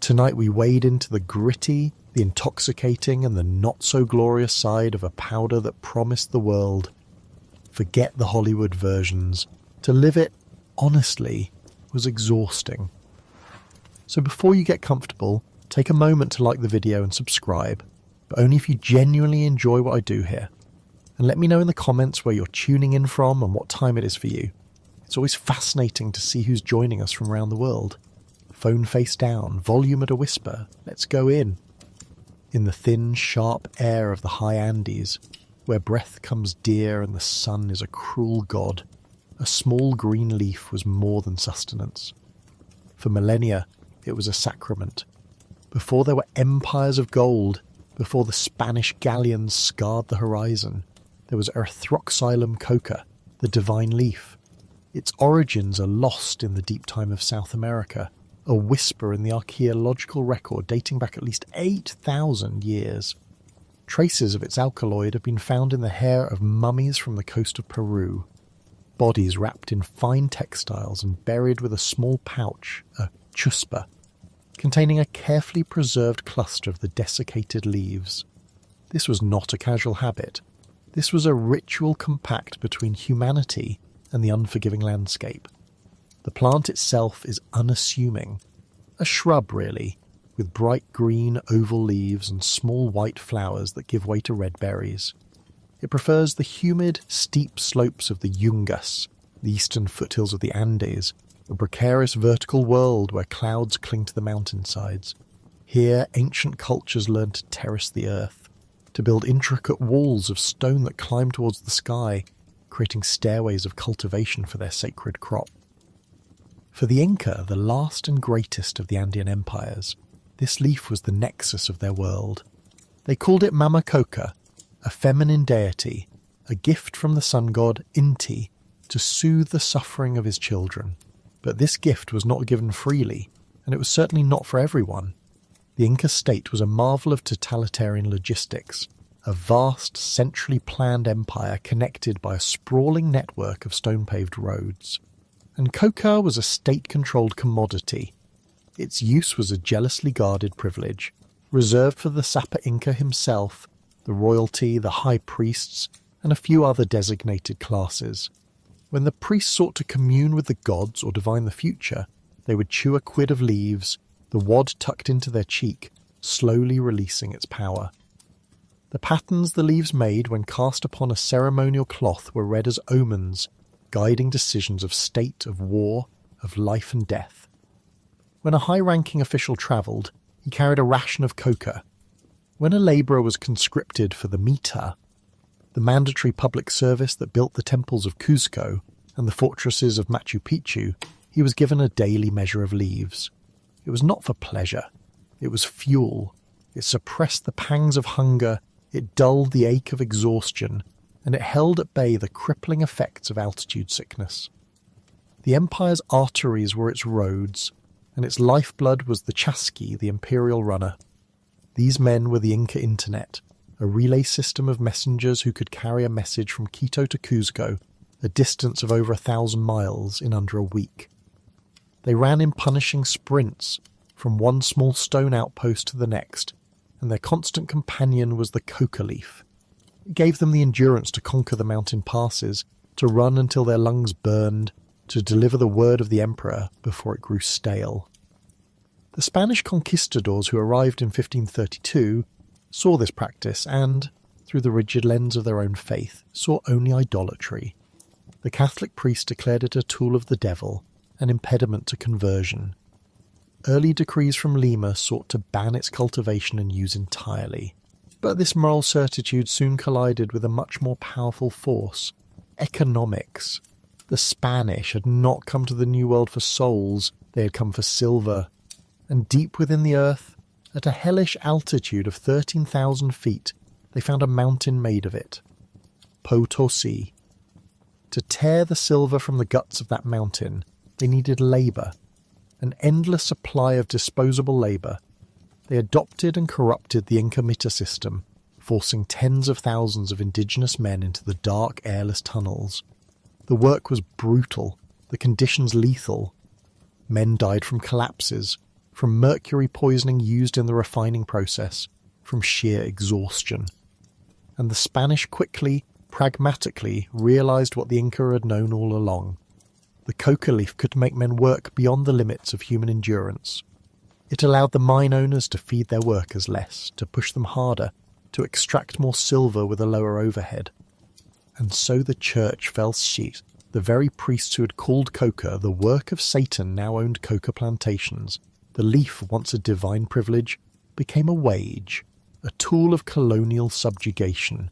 Tonight we wade into the gritty, the intoxicating, and the not-so-glorious side of a powder that promised the world. Forget the Hollywood versions. To live it, honestly, was exhausting. So before you get comfortable, take a moment to like the video and subscribe, but only if you genuinely enjoy what I do here. And let me know in the comments where you're tuning in from and what time it is for you. It's always fascinating to see who's joining us from around the world. Phone face down, volume at a whisper, let's go in. In the thin, sharp air of the high Andes, where breath comes dear and the sun is a cruel god, a small green leaf was more than sustenance. For millennia, it was a sacrament. Before there were empires of gold, before the Spanish galleons scarred the horizon, there was Erythroxylum coca, the divine leaf. Its origins are lost in the deep time of South America, a whisper in the archaeological record dating back at least 8,000 years. Traces of its alkaloid have been found in the hair of mummies from the coast of Peru. Bodies wrapped in fine textiles and buried with a small pouch, a chuspa, containing a carefully preserved cluster of the desiccated leaves. This was not a casual habit. This was a ritual compact between humanity and the unforgiving landscape. The plant itself is unassuming. A shrub, really, with bright green oval leaves and small white flowers that give way to red berries. It prefers the humid, steep slopes of the Yungas, the eastern foothills of the Andes, a precarious vertical world where clouds cling to the mountainsides. Here, ancient cultures learned to terrace the earth, to build intricate walls of stone that climb towards the sky, creating stairways of cultivation for their sacred crop. For the Inca, the last and greatest of the Andean empires, this leaf was the nexus of their world. They called it Mama Coca, a feminine deity, a gift from the sun god Inti to soothe the suffering of his children. But this gift was not given freely, and it was certainly not for everyone. The Inca state was a marvel of totalitarian logistics, a vast, centrally planned empire connected by a sprawling network of stone-paved roads. And coca was a state-controlled commodity. Its use was a jealously guarded privilege, reserved for the Sapa Inca himself, the royalty, the high priests, and a few other designated classes. When the priests sought to commune with the gods or divine the future, they would chew a quid of leaves, the wad tucked into their cheek, slowly releasing its power. The patterns the leaves made when cast upon a ceremonial cloth were read as omens, guiding decisions of state, of war, of life and death. When a high-ranking official travelled, he carried a ration of coca. When a labourer was conscripted for the mita, the mandatory public service that built the temples of Cuzco and the fortresses of Machu Picchu, he was given a daily measure of leaves. It was not for pleasure. It was fuel. It suppressed the pangs of hunger, it dulled the ache of exhaustion, and it held at bay the crippling effects of altitude sickness. The empire's arteries were its roads, and its lifeblood was the chasqui, the imperial runner. These men were the Inca internet, a relay system of messengers who could carry a message from Quito to Cuzco, a distance of over 1,000 miles, in under a week. They ran in punishing sprints, from one small stone outpost to the next, and their constant companion was the coca leaf. It gave them the endurance to conquer the mountain passes, to run until their lungs burned, to deliver the word of the emperor before it grew stale. The Spanish conquistadors who arrived in 1532 saw this practice and, through the rigid lens of their own faith, saw only idolatry. The Catholic priest declared it a tool of the devil, an impediment to conversion. Early decrees from Lima sought to ban its cultivation and use entirely. But this moral certitude soon collided with a much more powerful force, economics. The Spanish had not come to the New World for souls, they had come for silver. And deep within the earth, at a hellish altitude of 13,000 feet, they found a mountain made of it. Potosi. To tear the silver from the guts of that mountain, they needed labour, an endless supply of disposable labour. They adopted and corrupted the Inca Mita system, forcing tens of thousands of indigenous men into the dark, airless tunnels. The work was brutal, the conditions lethal. Men died from collapses, from mercury poisoning used in the refining process, from sheer exhaustion. And the Spanish quickly, pragmatically realised what the Inca had known all along. The coca leaf could make men work beyond the limits of human endurance. It allowed the mine owners to feed their workers less, to push them harder, to extract more silver with a lower overhead. And so the church fell short. The very priests who had called coca the work of Satan now owned coca plantations. The leaf, once a divine privilege, became a wage, a tool of colonial subjugation.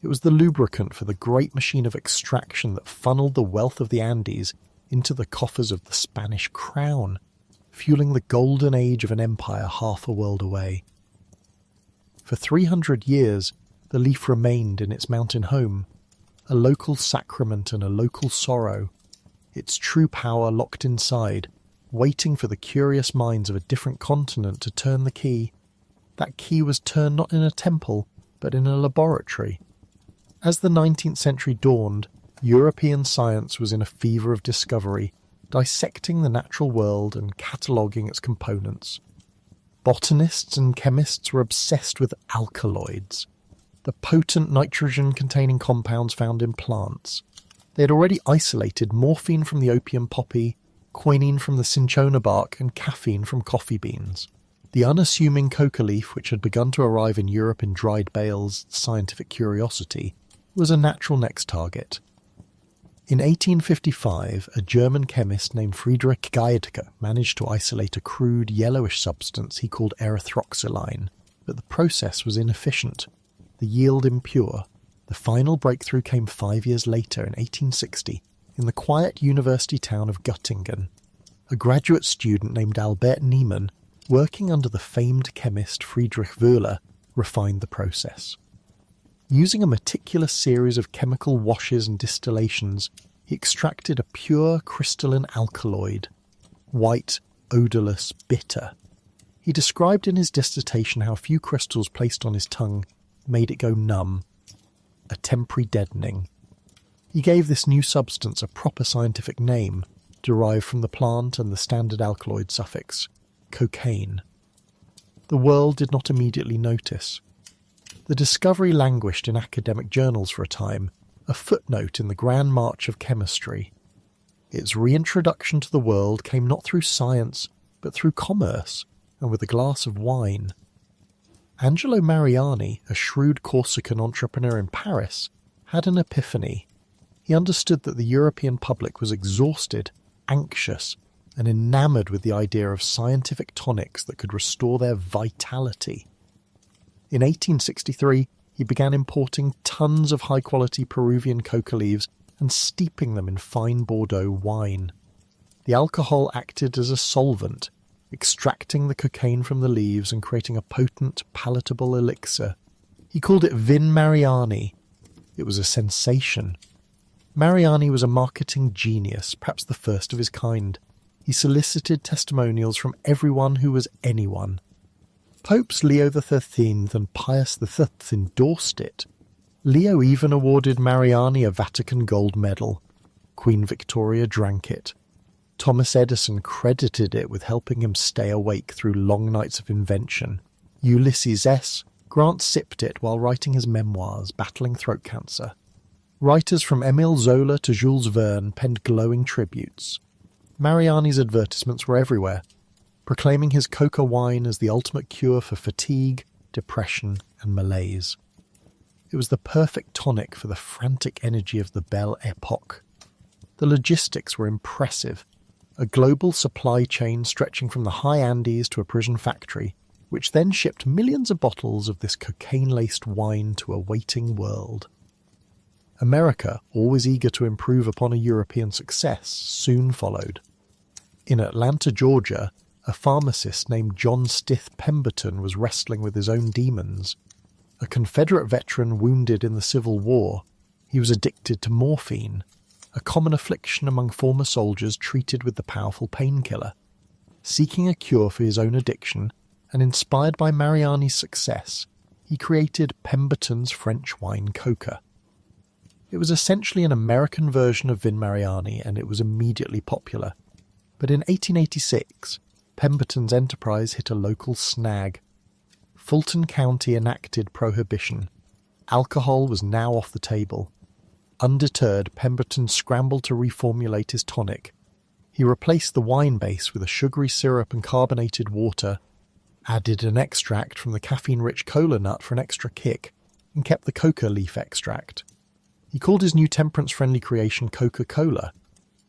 It was the lubricant for the great machine of extraction that funneled the wealth of the Andes into the coffers of the Spanish crown, fueling the golden age of an empire half a world away. For 300 years, the leaf remained in its mountain home, a local sacrament and a local sorrow, its true power locked inside, waiting for the curious minds of a different continent to turn the key. That key was turned not in a temple, but in a laboratory. As the 19th century dawned, European science was in a fever of discovery, dissecting the natural world and cataloguing its components. Botanists and chemists were obsessed with alkaloids, the potent nitrogen-containing compounds found in plants. They had already isolated morphine from the opium poppy, quinine from the cinchona bark, and caffeine from coffee beans. The unassuming coca leaf, which had begun to arrive in Europe in dried bales, scientific curiosity, was a natural next target. In 1855, a German chemist named Friedrich Gaedeke managed to isolate a crude yellowish substance he called erythroxyline, but the process was inefficient, the yield impure. The final breakthrough came 5 years later, in 1860, in the quiet university town of Göttingen. A graduate student named Albert Niemann, working under the famed chemist Friedrich Wöhler, refined the process. Using a meticulous series of chemical washes and distillations, he extracted a pure crystalline alkaloid, white, odourless, bitter. He described in his dissertation how a few crystals placed on his tongue made it go numb, a temporary deadening. He gave this new substance a proper scientific name, derived from the plant and the standard alkaloid suffix, cocaine. The world did not immediately notice. The discovery languished in academic journals for a time, a footnote in the grand march of chemistry. Its reintroduction to the world came not through science, but through commerce, and with a glass of wine. Angelo Mariani, a shrewd Corsican entrepreneur in Paris, had an epiphany. He understood that the European public was exhausted, anxious, and enamoured with the idea of scientific tonics that could restore their vitality. In 1863, he began importing tons of high-quality Peruvian coca leaves and steeping them in fine Bordeaux wine. The alcohol acted as a solvent, extracting the cocaine from the leaves and creating a potent, palatable elixir. He called it Vin Mariani. It was a sensation. Mariani was a marketing genius, perhaps the first of his kind. He solicited testimonials from everyone who was anyone. Popes Leo XIII and Pius V endorsed it. Leo even awarded Mariani a Vatican gold medal. Queen Victoria drank it. Thomas Edison credited it with helping him stay awake through long nights of invention. Ulysses S. Grant sipped it while writing his memoirs, battling throat cancer. Writers from Émile Zola to Jules Verne penned glowing tributes. Mariani's advertisements were everywhere, proclaiming his coca wine as the ultimate cure for fatigue, depression, and malaise. It was the perfect tonic for the frantic energy of the Belle Époque. The logistics were impressive. A global supply chain stretching from the high Andes to a Parisian factory, which then shipped millions of bottles of this cocaine-laced wine to a waiting world. America, always eager to improve upon a European success, soon followed. In Atlanta, Georgia, a pharmacist named John Stith Pemberton was wrestling with his own demons. A Confederate veteran wounded in the Civil War, he was addicted to morphine, a common affliction among former soldiers treated with the powerful painkiller. Seeking a cure for his own addiction, and inspired by Mariani's success, he created Pemberton's French wine coca. It was essentially an American version of Vin Mariani, and it was immediately popular. But in 1886, Pemberton's enterprise hit a local snag. Fulton County enacted prohibition. Alcohol was now off the table. Undeterred, Pemberton scrambled to reformulate his tonic. He replaced the wine base with a sugary syrup and carbonated water, added an extract from the caffeine-rich cola nut for an extra kick, and kept the coca leaf extract. He called his new temperance-friendly creation Coca-Cola.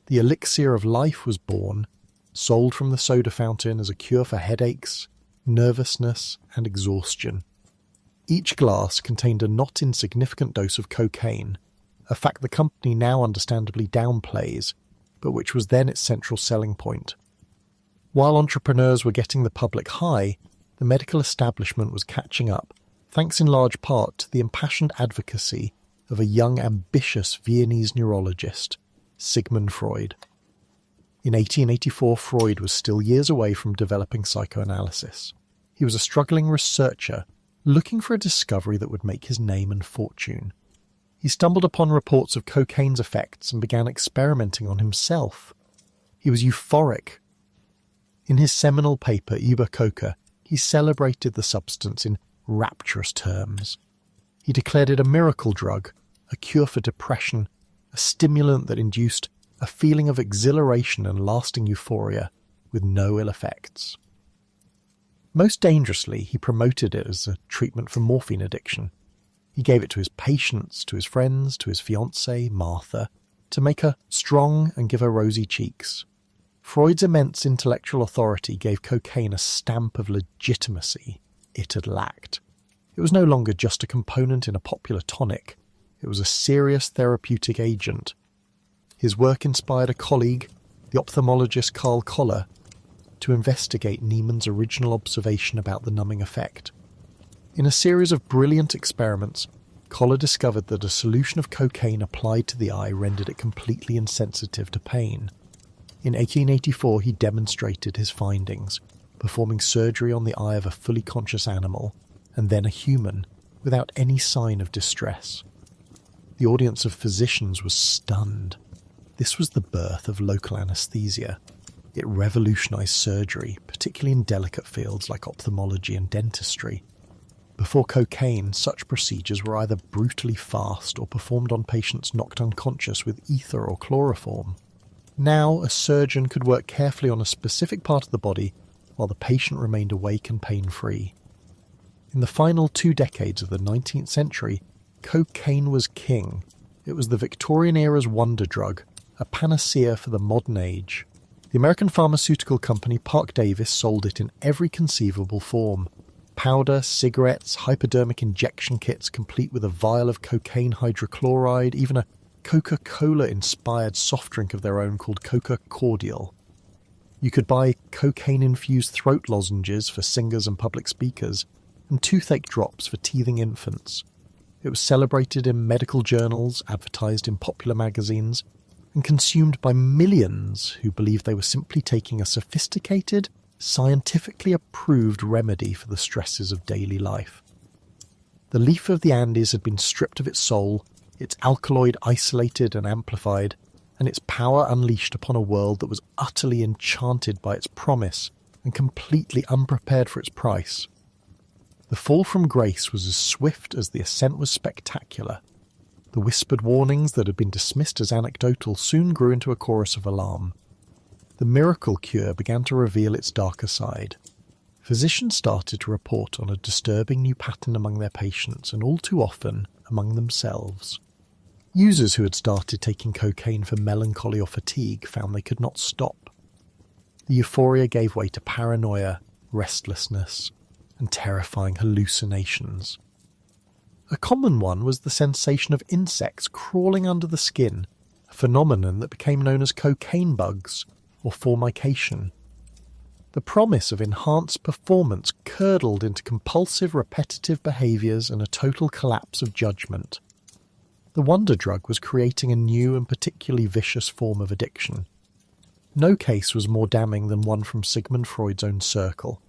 The elixir of life was born, sold from the soda fountain as a cure for headaches, nervousness, and exhaustion. Each glass contained a not insignificant dose of cocaine, a fact the company now understandably downplays, but which was then its central selling point. While entrepreneurs were getting the public high, the medical establishment was catching up, thanks in large part to the impassioned advocacy of a young, ambitious Viennese neurologist, Sigmund Freud. In 1884, Freud was still years away from developing psychoanalysis. He was a struggling researcher, looking for a discovery that would make his name and fortune. He stumbled upon reports of cocaine's effects and began experimenting on himself. He was euphoric. In his seminal paper, Über Coca, he celebrated the substance in rapturous terms. He declared it a miracle drug, a cure for depression, a stimulant that induced a feeling of exhilaration and lasting euphoria with no ill effects. Most dangerously, he promoted it as a treatment for morphine addiction. He gave it to his patients, to his friends, to his fiancée, Martha, to make her strong and give her rosy cheeks. Freud's immense intellectual authority gave cocaine a stamp of legitimacy it had lacked. It was no longer just a component in a popular tonic. It was a serious therapeutic agent. His work inspired a colleague, the ophthalmologist Carl Koller, to investigate Niemann's original observation about the numbing effect. In a series of brilliant experiments, Koller discovered that a solution of cocaine applied to the eye rendered it completely insensitive to pain. In 1884, he demonstrated his findings, performing surgery on the eye of a fully conscious animal, and then a human, without any sign of distress. The audience of physicians was stunned. This was the birth of local anesthesia. It revolutionized surgery, particularly in delicate fields like ophthalmology and dentistry. Before cocaine, such procedures were either brutally fast or performed on patients knocked unconscious with ether or chloroform. Now, a surgeon could work carefully on a specific part of the body while the patient remained awake and pain-free. In the final 2 decades of the 19th century, cocaine was king. It was the Victorian era's wonder drug, a panacea for the modern age. The American pharmaceutical company Parke-Davis sold it in every conceivable form. Powder, cigarettes, hypodermic injection kits complete with a vial of cocaine hydrochloride, even a Coca-Cola-inspired soft drink of their own called Coca Cordial. You could buy cocaine-infused throat lozenges for singers and public speakers, and toothache drops for teething infants. It was celebrated in medical journals, advertised in popular magazines, and consumed by millions who believed they were simply taking a sophisticated, scientifically approved remedy for the stresses of daily life. The leaf of the Andes had been stripped of its soul, its alkaloid isolated and amplified, and its power unleashed upon a world that was utterly enchanted by its promise and completely unprepared for its price. The fall from grace was as swift as the ascent was spectacular. The whispered warnings that had been dismissed as anecdotal soon grew into a chorus of alarm. The miracle cure began to reveal its darker side. Physicians started to report on a disturbing new pattern among their patients and all too often among themselves. Users who had started taking cocaine for melancholy or fatigue found they could not stop. The euphoria gave way to paranoia, restlessness, and terrifying hallucinations. A common one was the sensation of insects crawling under the skin, a phenomenon that became known as cocaine bugs or formication. The promise of enhanced performance curdled into compulsive repetitive behaviours and a total collapse of judgment. The wonder drug was creating a new and particularly vicious form of addiction. No case was more damning than one from Sigmund Freud's own circle.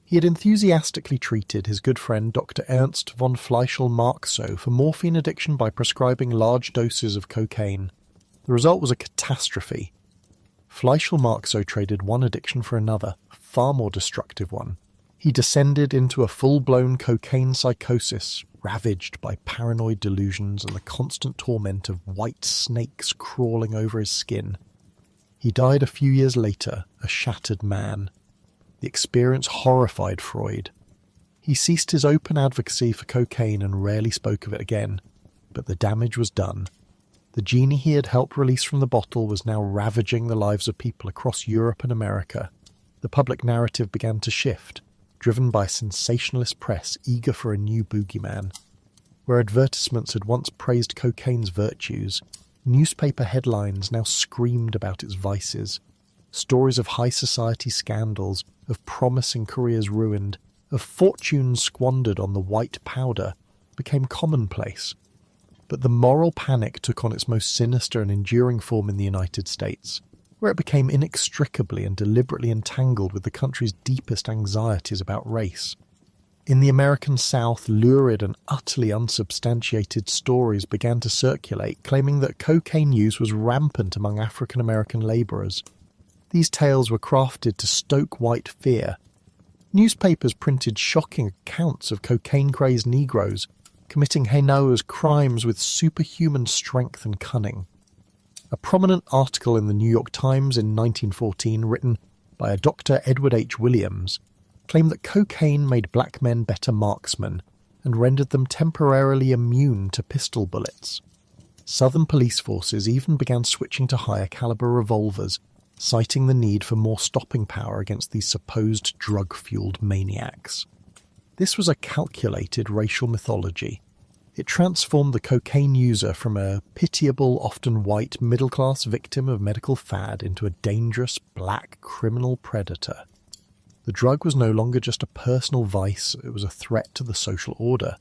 He had enthusiastically treated his good friend Dr. Ernst von Fleischl-Marxow for morphine addiction by prescribing large doses of cocaine. The result was a catastrophe. Fleischl-Marxow traded one addiction for another, far more destructive one. He descended into a full-blown cocaine psychosis, ravaged by paranoid delusions and the constant torment of white snakes crawling over his skin. He died a few years later, a shattered man. The experience horrified Freud. He ceased his open advocacy for cocaine and rarely spoke of it again, but the damage was done. The genie he had helped release from the bottle was now ravaging the lives of people across Europe and America. The public narrative began to shift, driven by a sensationalist press eager for a new boogeyman. Where advertisements had once praised cocaine's virtues, newspaper headlines now screamed about its vices. Stories of high society scandals, of promising careers ruined, of fortunes squandered on the white powder, became commonplace. But the moral panic took on its most sinister and enduring form in the United States, where it became inextricably and deliberately entangled with the country's deepest anxieties about race. In the American South, lurid and utterly unsubstantiated stories began to circulate, claiming that cocaine use was rampant among African American labourers. These tales were crafted to stoke white fear. Newspapers printed shocking accounts of cocaine-crazed Negroes committing heinous crimes with superhuman strength and cunning. A prominent article in the New York Times in 1914, written by a Dr. Edward H. Williams, claimed that cocaine made black men better marksmen and rendered them temporarily immune to pistol bullets. Southern police forces even began switching to higher caliber revolvers, citing the need for more stopping power against these supposed drug-fueled maniacs. This was a calculated racial mythology. It transformed the cocaine user from a pitiable, often white, middle-class victim of medical fad into a dangerous, black criminal predator. The drug was no longer just a personal vice, it was a threat to the social order,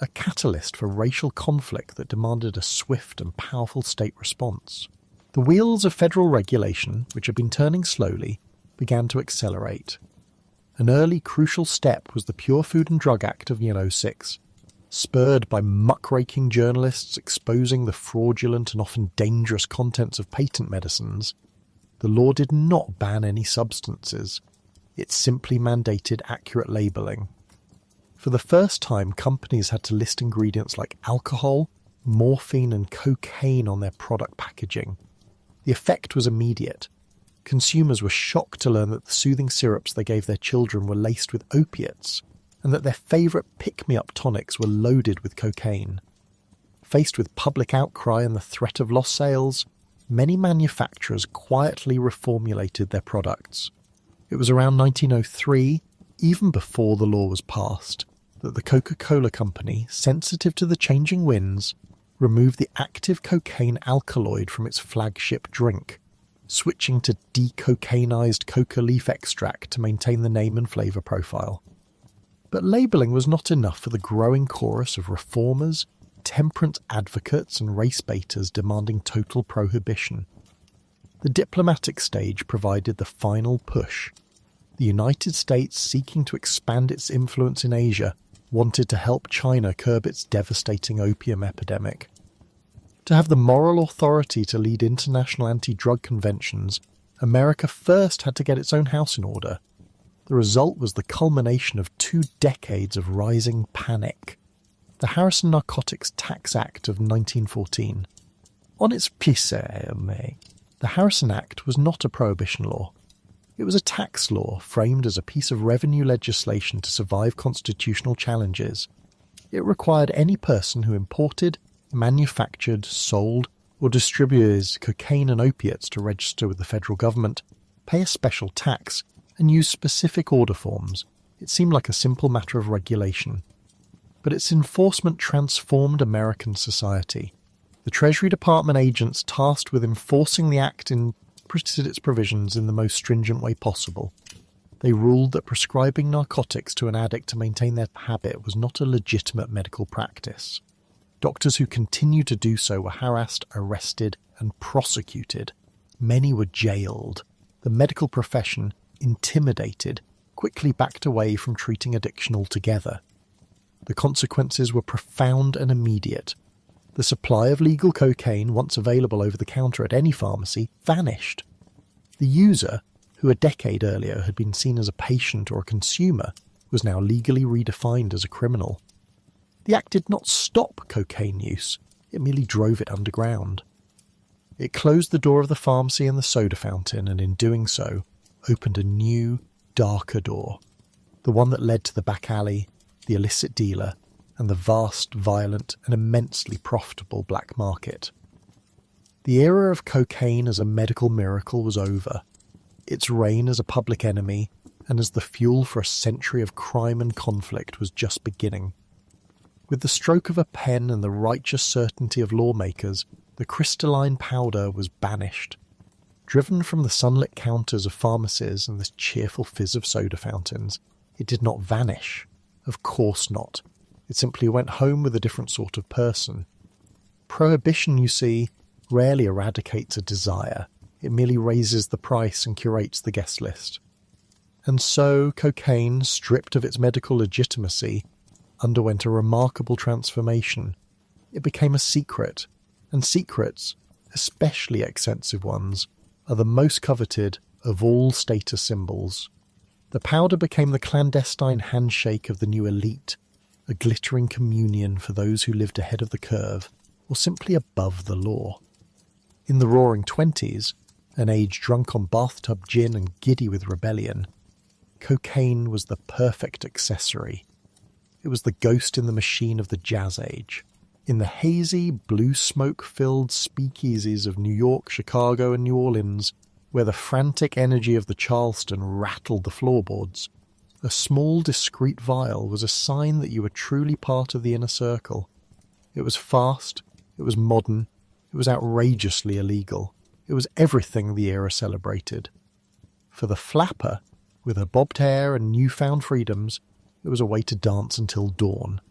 a catalyst for racial conflict that demanded a swift and powerful state response. The wheels of federal regulation, which had been turning slowly, began to accelerate. An early crucial step was the Pure Food and Drug Act of 1906, spurred by muckraking journalists exposing the fraudulent and often dangerous contents of patent medicines. The law did not ban any substances. It simply mandated accurate labelling. For the first time, companies had to list ingredients like alcohol, morphine and cocaine on their product packaging. The effect was immediate. Consumers were shocked to learn that the soothing syrups they gave their children were laced with opiates, and that their favourite pick-me-up tonics were loaded with cocaine. Faced with public outcry and the threat of lost sales, many manufacturers quietly reformulated their products. It was around 1903, even before the law was passed, that the Coca-Cola Company, sensitive to the changing winds, removed the active cocaine alkaloid from its flagship drink, switching to decocainized coca leaf extract to maintain the name and flavour profile. But labelling was not enough for the growing chorus of reformers, temperance advocates and race baiters demanding total prohibition. The diplomatic stage provided the final push. The United States, seeking to expand its influence in Asia, wanted to help China curb its devastating opium epidemic. To have the moral authority to lead international anti-drug conventions, America first had to get its own house in order. The result was the culmination of 2 decades of rising panic. The Harrison Narcotics Tax Act of 1914. On its face, the Harrison Act was not a prohibition law. It was a tax law framed as a piece of revenue legislation to survive constitutional challenges. It required any person who imported, manufactured, sold, or distributed cocaine and opiates to register with the federal government, pay a special tax, and use specific order forms. It seemed like a simple matter of regulation. But its enforcement transformed American society. The Treasury Department agents tasked with enforcing the Act interpreted its provisions in the most stringent way possible. They ruled that prescribing narcotics to an addict to maintain their habit was not a legitimate medical practice. Doctors who continued to do so were harassed, arrested, and prosecuted. Many were jailed. The medical profession, intimidated, quickly backed away from treating addiction altogether. The consequences were profound and immediate. The supply of legal cocaine, once available over the counter at any pharmacy, vanished. The user, who a decade earlier had been seen as a patient or a consumer, was now legally redefined as a criminal. The act did not stop cocaine use, it merely drove it underground. It closed the door of the pharmacy and the soda fountain, and in doing so, opened a new, darker door. The one that led to the back alley, the illicit dealer, and the vast, violent, and immensely profitable black market. The era of cocaine as a medical miracle was over. Its reign as a public enemy, and as the fuel for a century of crime and conflict, was just beginning. With the stroke of a pen and the righteous certainty of lawmakers, the crystalline powder was banished. Driven from the sunlit counters of pharmacies and the cheerful fizz of soda fountains, it did not vanish. Of course not. It simply went home with a different sort of person. Prohibition, you see, rarely eradicates a desire. It merely raises the price and curates the guest list. And so, cocaine, stripped of its medical legitimacy, underwent a remarkable transformation. It became a secret, and secrets, especially expensive ones, are the most coveted of all status symbols. The powder became the clandestine handshake of the new elite, a glittering communion for those who lived ahead of the curve, or simply above the law. In the Roaring Twenties, an age drunk on bathtub gin and giddy with rebellion, cocaine was the perfect accessory. It was the ghost in the machine of the Jazz Age. In the hazy, blue smoke-filled speakeasies of New York, Chicago, and New Orleans, where the frantic energy of the Charleston rattled the floorboards, a small, discreet vial was a sign that you were truly part of the inner circle. It was fast, it was modern, it was outrageously illegal. It was everything the era celebrated. For the flapper, with her bobbed hair and newfound freedoms, it was a way to dance until dawn.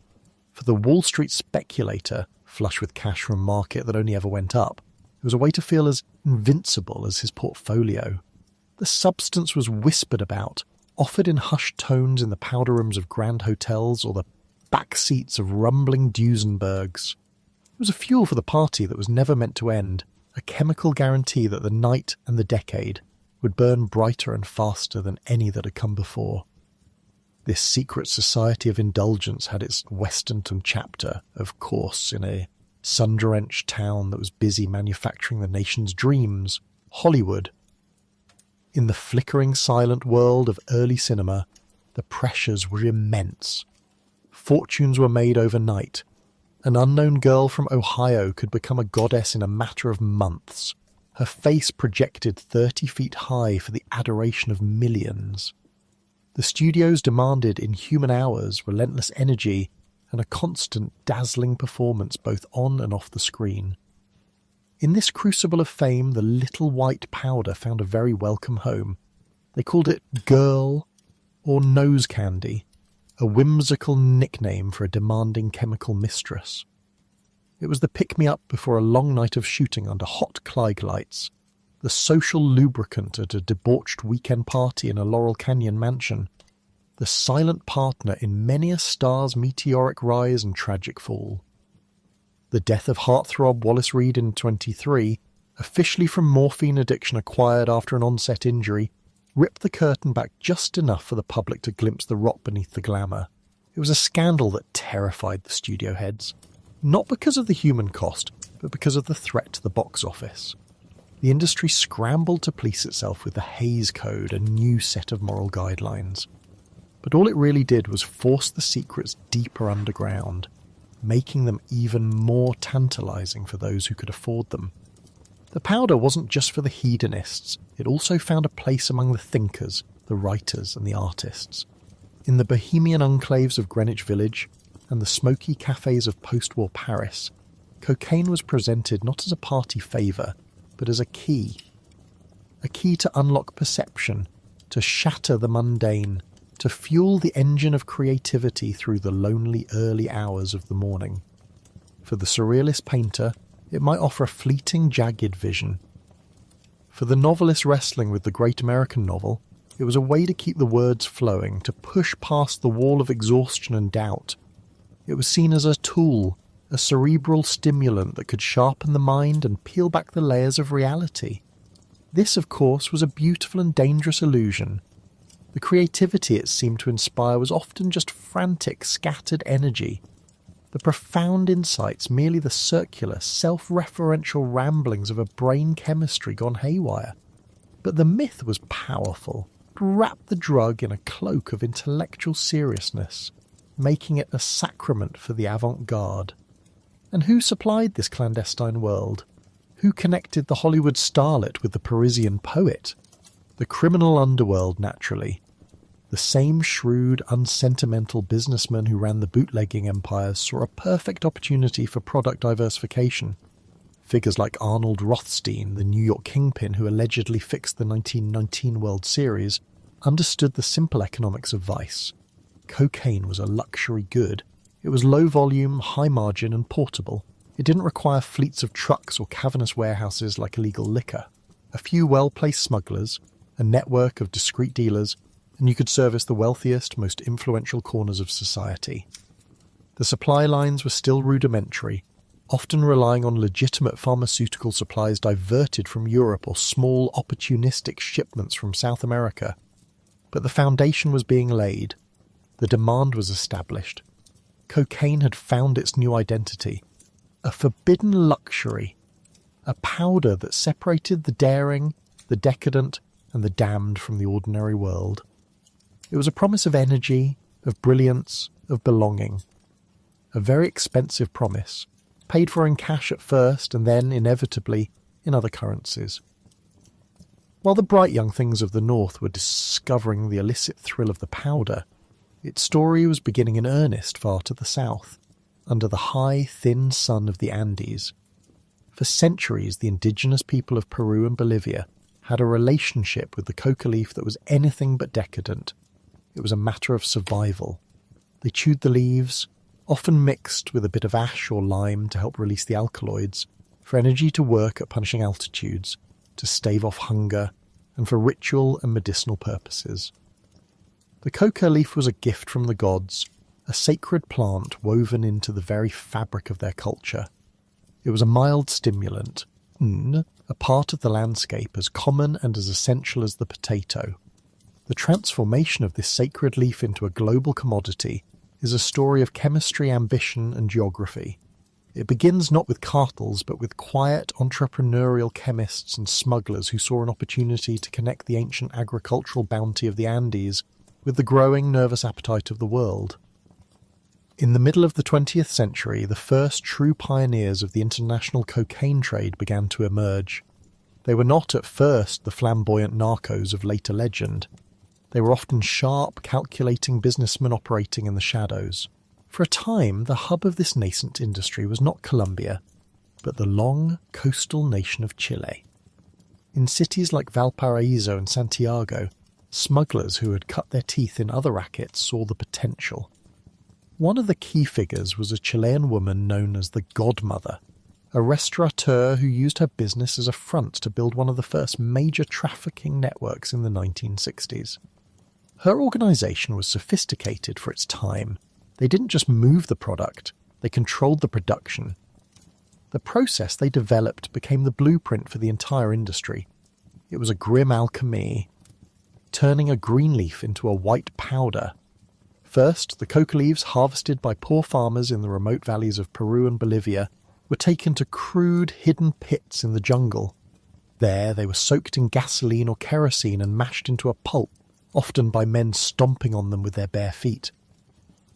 For the Wall Street speculator, flush with cash from a market that only ever went up, it was a way to feel as invincible as his portfolio. The substance was whispered about, offered in hushed tones in the powder rooms of grand hotels or the back seats of rumbling Duesenbergs. It was a fuel for the party that was never meant to end, a chemical guarantee that the night and the decade would burn brighter and faster than any that had come before. This secret society of indulgence had its Untitled Chapter, of course, in a sun-drenched town that was busy manufacturing the nation's dreams, Hollywood. In the flickering, silent world of early cinema, the pressures were immense. Fortunes were made overnight. An unknown girl from Ohio could become a goddess in a matter of months. Her face projected 30 feet high for the adoration of millions. The studios demanded inhuman hours, relentless energy, and a constant, dazzling performance both on and off the screen. In this crucible of fame, the little white powder found a very welcome home. They called it Girl or Nose Candy, a whimsical nickname for a demanding chemical mistress. It was the pick-me-up before a long night of shooting under hot Klieg lights, the social lubricant at a debauched weekend party in a Laurel Canyon mansion, the silent partner in many a star's meteoric rise and tragic fall. The death of heartthrob Wallace Reed in 23, officially from morphine addiction acquired after an onset injury, ripped the curtain back just enough for the public to glimpse the rot beneath the glamour. It was a scandal that terrified the studio heads, not because of the human cost, but because of the threat to the box office. The industry scrambled to police itself with the Hays Code, a new set of moral guidelines. But all it really did was force the secrets deeper underground, making them even more tantalizing for those who could afford them. The powder wasn't just for the hedonists, it also found a place among the thinkers, the writers and the artists. In the bohemian enclaves of Greenwich Village and the smoky cafes of post-war Paris, cocaine was presented not as a party favour, but as a key to unlock perception, to shatter the mundane, to fuel the engine of creativity through the lonely early hours of the morning. For the surrealist painter, it might offer a fleeting, jagged vision. For the novelist wrestling with the great American novel, it was a way to keep the words flowing, to push past the wall of exhaustion and doubt. It was seen as a tool, a cerebral stimulant that could sharpen the mind and peel back the layers of reality. This, of course, was a beautiful and dangerous illusion. The creativity it seemed to inspire was often just frantic, scattered energy. The profound insights merely the circular, self-referential ramblings of a brain chemistry gone haywire. But the myth was powerful. It wrapped the drug in a cloak of intellectual seriousness, making it a sacrament for the avant-garde. And who supplied this clandestine world? Who connected the Hollywood starlet with the Parisian poet? The criminal underworld, naturally. The same shrewd, unsentimental businessman who ran the bootlegging empires saw a perfect opportunity for product diversification. Figures like Arnold Rothstein, the New York kingpin who allegedly fixed the 1919 World Series, understood the simple economics of vice. Cocaine was a luxury good. It was low volume, high margin and portable. It didn't require fleets of trucks or cavernous warehouses like illegal liquor. A few well-placed smugglers, a network of discreet dealers, and you could service the wealthiest, most influential corners of society. The supply lines were still rudimentary, often relying on legitimate pharmaceutical supplies diverted from Europe or small opportunistic shipments from South America. But the foundation was being laid. The demand was established. Cocaine had found its new identity. A forbidden luxury. A powder that separated the daring, the decadent, and the damned from the ordinary world. It was a promise of energy, of brilliance, of belonging. A very expensive promise, paid for in cash at first and then, inevitably, in other currencies. While the bright young things of the North were discovering the illicit thrill of the powder, its story was beginning in earnest far to the south, under the high, thin sun of the Andes. For centuries, the indigenous people of Peru and Bolivia had a relationship with the coca leaf that was anything but decadent. It was a matter of survival. They chewed the leaves, often mixed with a bit of ash or lime to help release the alkaloids, for energy to work at punishing altitudes, to stave off hunger, and for ritual and medicinal purposes. The coca leaf was a gift from the gods, a sacred plant woven into the very fabric of their culture. It was a mild stimulant, a part of the landscape as common and as essential as the potato. The transformation of this sacred leaf into a global commodity is a story of chemistry, ambition, and geography. It begins not with cartels, but with quiet, entrepreneurial chemists and smugglers who saw an opportunity to connect the ancient agricultural bounty of the Andes with the growing nervous appetite of the world. In the middle of the 20th century, the first true pioneers of the international cocaine trade began to emerge. They were not at first the flamboyant narcos of later legend. They were often sharp, calculating businessmen operating in the shadows. For a time, the hub of this nascent industry was not Colombia, but the long coastal nation of Chile. In cities like Valparaiso and Santiago, smugglers who had cut their teeth in other rackets saw the potential. One of the key figures was a Chilean woman known as the Godmother, a restaurateur who used her business as a front to build one of the first major trafficking networks in the 1960s. Her organisation was sophisticated for its time. They didn't just move the product, they controlled the production. The process they developed became the blueprint for the entire industry. It was a grim alchemy, turning a green leaf into a white powder. First, the coca leaves harvested by poor farmers in the remote valleys of Peru and Bolivia were taken to crude, hidden pits in the jungle. There they were soaked in gasoline or kerosene and mashed into a pulp, often by men stomping on them with their bare feet.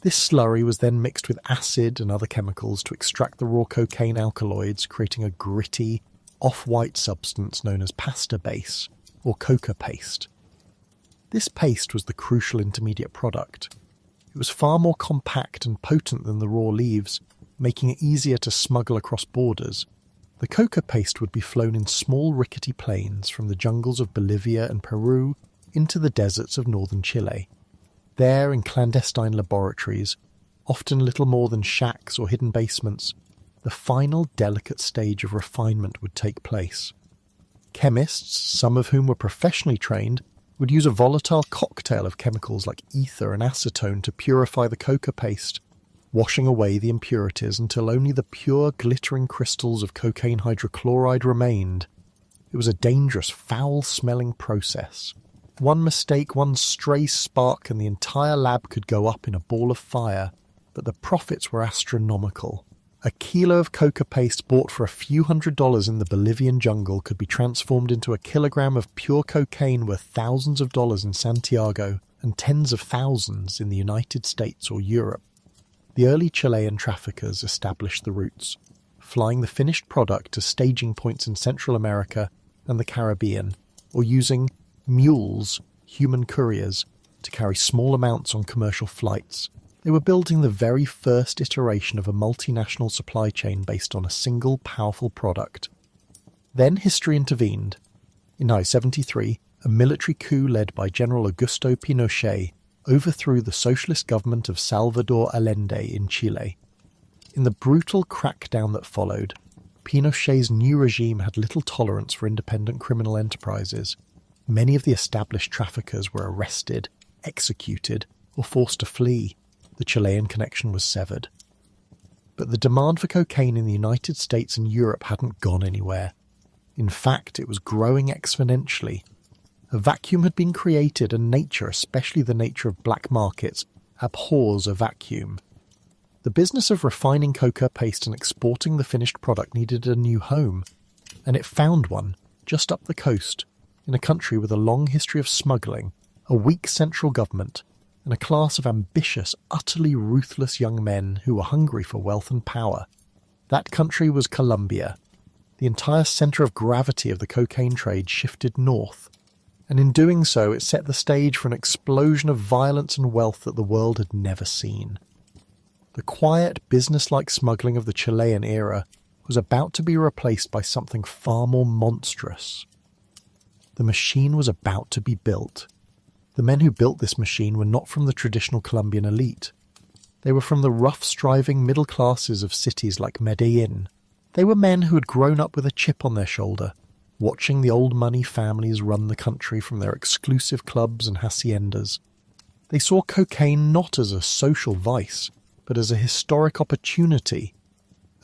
This slurry was then mixed with acid and other chemicals to extract the raw cocaine alkaloids, creating a gritty, off-white substance known as pasta base, or coca paste. This paste was the crucial intermediate product. It was far more compact and potent than the raw leaves, making it easier to smuggle across borders. The coca paste would be flown in small rickety planes from the jungles of Bolivia and Peru into the deserts of northern Chile. There, in clandestine laboratories, often little more than shacks or hidden basements, the final delicate stage of refinement would take place. Chemists, some of whom were professionally trained, would use a volatile cocktail of chemicals like ether and acetone to purify the coca paste, washing away the impurities until only the pure glittering crystals of cocaine hydrochloride remained. It was a dangerous, foul-smelling process. One mistake, one stray spark, and the entire lab could go up in a ball of fire, but the profits were astronomical. A kilo of coca paste bought for a few $100s in the Bolivian jungle could be transformed into a kilogram of pure cocaine worth thousands of dollars in Santiago and tens of thousands in the United States or Europe. The early Chilean traffickers established the routes, flying the finished product to staging points in Central America and the Caribbean, or using mules, human couriers, to carry small amounts on commercial flights. They were building the very first iteration of a multinational supply chain based on a single powerful product. Then history intervened. In 1973, a military coup led by General Augusto Pinochet overthrew the socialist government of Salvador Allende in Chile. In the brutal crackdown that followed, Pinochet's new regime had little tolerance for independent criminal enterprises. Many of the established traffickers were arrested, executed, or forced to flee. The Chilean connection was severed. But the demand for cocaine in the United States and Europe hadn't gone anywhere. In fact, it was growing exponentially. A vacuum had been created, and nature, especially the nature of black markets, abhors a vacuum. The business of refining coca paste and exporting the finished product needed a new home, and it found one just up the coast, in a country with a long history of smuggling, a weak central government, and a class of ambitious, utterly ruthless young men who were hungry for wealth and power. That country was Colombia. The entire centre of gravity of the cocaine trade shifted north, and in doing so it set the stage for an explosion of violence and wealth that the world had never seen. The quiet, business-like smuggling of the Chilean era was about to be replaced by something far more monstrous. The machine was about to be built. The men who built this machine were not from the traditional Colombian elite. They were from the rough, striving middle classes of cities like Medellin. They were men who had grown up with a chip on their shoulder, watching the old money families run the country from their exclusive clubs and haciendas. They saw cocaine not as a social vice, but as a historic opportunity,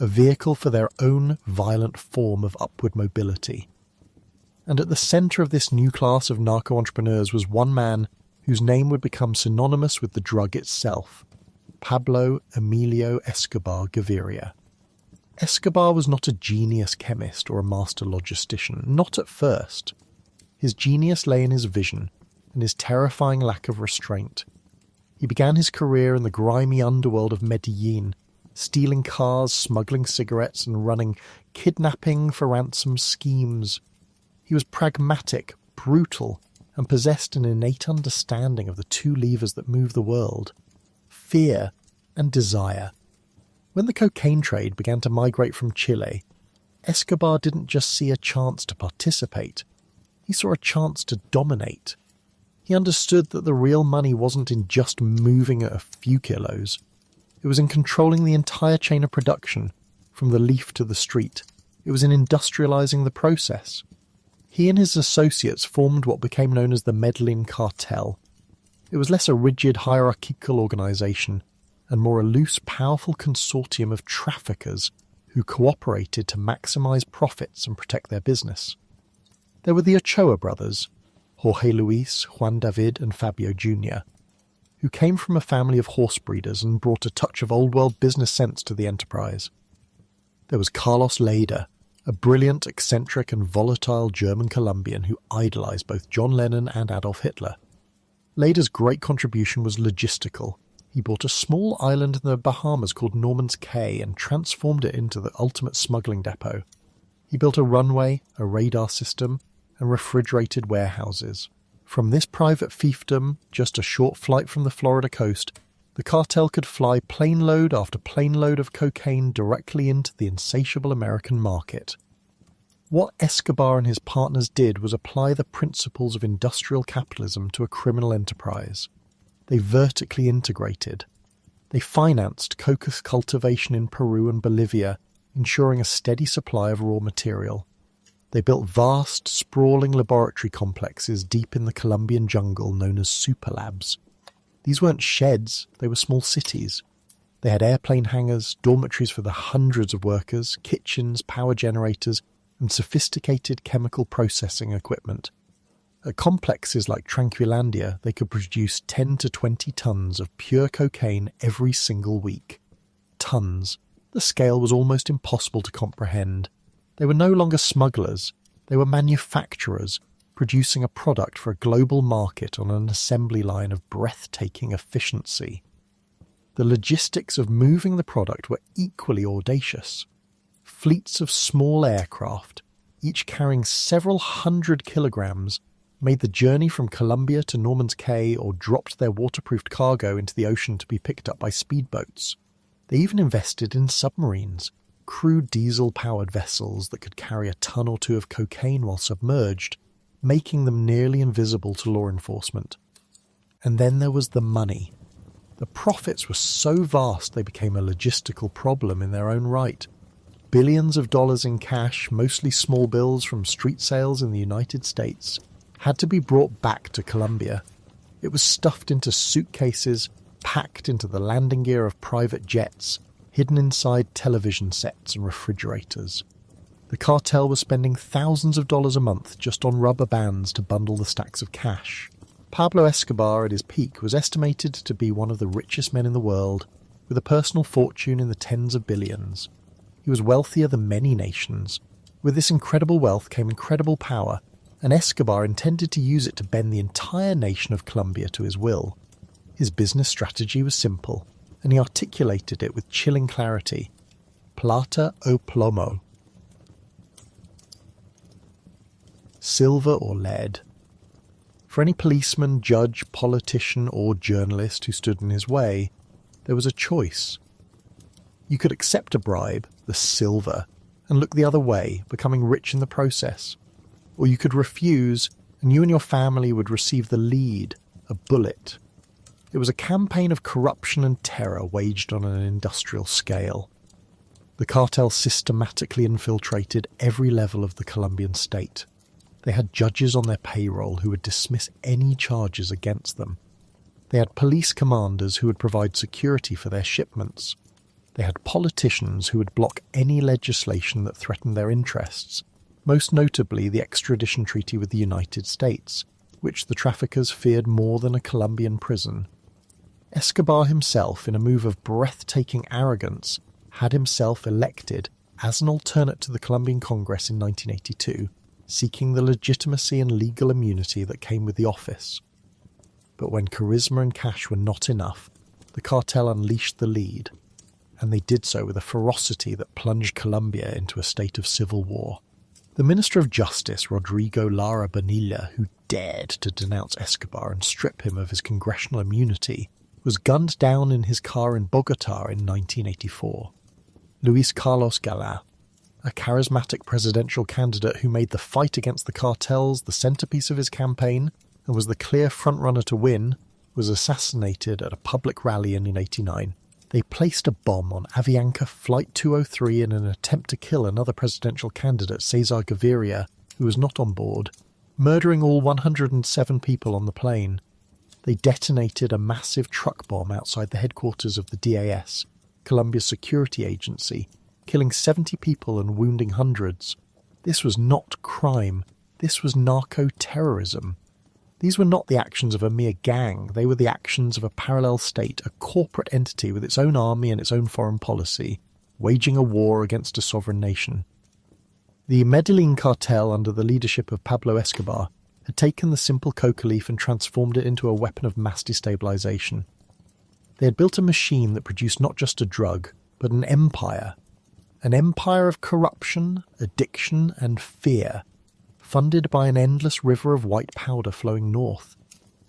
a vehicle for their own violent form of upward mobility. And at the centre of this new class of narco-entrepreneurs was one man whose name would become synonymous with the drug itself, Pablo Emilio Escobar Gaviria. Escobar was not a genius chemist or a master logistician, not at first. His genius lay in his vision and his terrifying lack of restraint. He began his career in the grimy underworld of Medellin, stealing cars, smuggling cigarettes, and running kidnapping for ransom schemes. He was pragmatic, brutal, and possessed an innate understanding of the two levers that move the world: fear and desire. When the cocaine trade began to migrate from Chile, Escobar didn't just see a chance to participate, he saw a chance to dominate. He understood that the real money wasn't in just moving a few kilos. It was in controlling the entire chain of production, from the leaf to the street. It was in industrializing the process. He and his associates formed what became known as the Medellin Cartel. It was less a rigid hierarchical organization and more a loose, powerful consortium of traffickers who cooperated to maximize profits and protect their business. There were the Ochoa brothers, Jorge Luis, Juan David, and Fabio Jr., who came from a family of horse breeders and brought a touch of old-world business sense to the enterprise. There was Carlos Leyder, a brilliant, eccentric, and volatile German Colombian who idolized both John Lennon and Adolf Hitler. Leyder's great contribution was logistical. He bought a small island in the Bahamas called Norman's Cay and transformed it into the ultimate smuggling depot. He built a runway, a radar system, and refrigerated warehouses. From this private fiefdom, just a short flight from the Florida coast, the cartel could fly plane load after plane load of cocaine directly into the insatiable American market. What Escobar and his partners did was apply the principles of industrial capitalism to a criminal enterprise. They vertically integrated. They financed coca cultivation in Peru and Bolivia, ensuring a steady supply of raw material. They built vast, sprawling laboratory complexes deep in the Colombian jungle known as superlabs. These weren't sheds, they were small cities. They had airplane hangars, dormitories for the hundreds of workers, kitchens, power generators, and sophisticated chemical processing equipment. At complexes like Tranquilandia, they could produce 10 to 20 tons of pure cocaine every single week. Tons. The scale was almost impossible to comprehend. They were no longer smugglers. They were manufacturers, producing a product for a global market on an assembly line of breathtaking efficiency. The logistics of moving the product were equally audacious. Fleets of small aircraft, each carrying several hundred kilograms, made the journey from Colombia to Norman's Cay or dropped their waterproofed cargo into the ocean to be picked up by speedboats. They even invested in submarines, crude diesel-powered vessels that could carry a ton or two of cocaine while submerged, making them nearly invisible to law enforcement. And then there was the money. The profits were so vast they became a logistical problem in their own right. Billions of dollars in cash, mostly small bills from street sales in the United States, had to be brought back to Colombia. It was stuffed into suitcases, packed into the landing gear of private jets, hidden inside television sets and refrigerators. The cartel was spending thousands of dollars a month just on rubber bands to bundle the stacks of cash. Pablo Escobar at his peak was estimated to be one of the richest men in the world, with a personal fortune in the tens of billions. He was wealthier than many nations. With this incredible wealth came incredible power, and Escobar intended to use it to bend the entire nation of Colombia to his will. His business strategy was simple, and he articulated it with chilling clarity. Plata o plomo. Silver or lead. For any policeman, judge, politician, or journalist who stood in his way, there was a choice. You could accept a bribe, the silver, and look the other way, becoming rich in the process. Or you could refuse, and you and your family would receive the lead, a bullet. It was a campaign of corruption and terror waged on an industrial scale. The cartel systematically infiltrated every level of the Colombian state. They had judges on their payroll who would dismiss any charges against them. They had police commanders who would provide security for their shipments. They had politicians who would block any legislation that threatened their interests, most notably the extradition treaty with the United States, which the traffickers feared more than a Colombian prison. Escobar himself, in a move of breathtaking arrogance, had himself elected as an alternate to the Colombian Congress in 1982, seeking the legitimacy and legal immunity that came with the office. But when charisma and cash were not enough, the cartel unleashed the lead, and they did so with a ferocity that plunged Colombia into a state of civil war. The Minister of Justice, Rodrigo Lara Bonilla, who dared to denounce Escobar and strip him of his congressional immunity, was gunned down in his car in Bogotá in 1984. Luis Carlos Galá, a charismatic presidential candidate who made the fight against the cartels the centerpiece of his campaign and was the clear frontrunner to win, was assassinated at a public rally in 1989. They placed a bomb on Avianca Flight 203 in an attempt to kill another presidential candidate, Cesar Gaviria, who was not on board, murdering all 107 people on the plane. They detonated a massive truck bomb outside the headquarters of the DAS, Colombia's security agency, killing 70 people and wounding hundreds. This was not crime. This was narco-terrorism. These were not the actions of a mere gang. They were the actions of a parallel state, a corporate entity with its own army and its own foreign policy, waging a war against a sovereign nation. The Medellin cartel, under the leadership of Pablo Escobar, had taken the simple coca leaf and transformed it into a weapon of mass destabilization. They had built a machine that produced not just a drug, but an empire of corruption, addiction, and fear, funded by an endless river of white powder flowing north,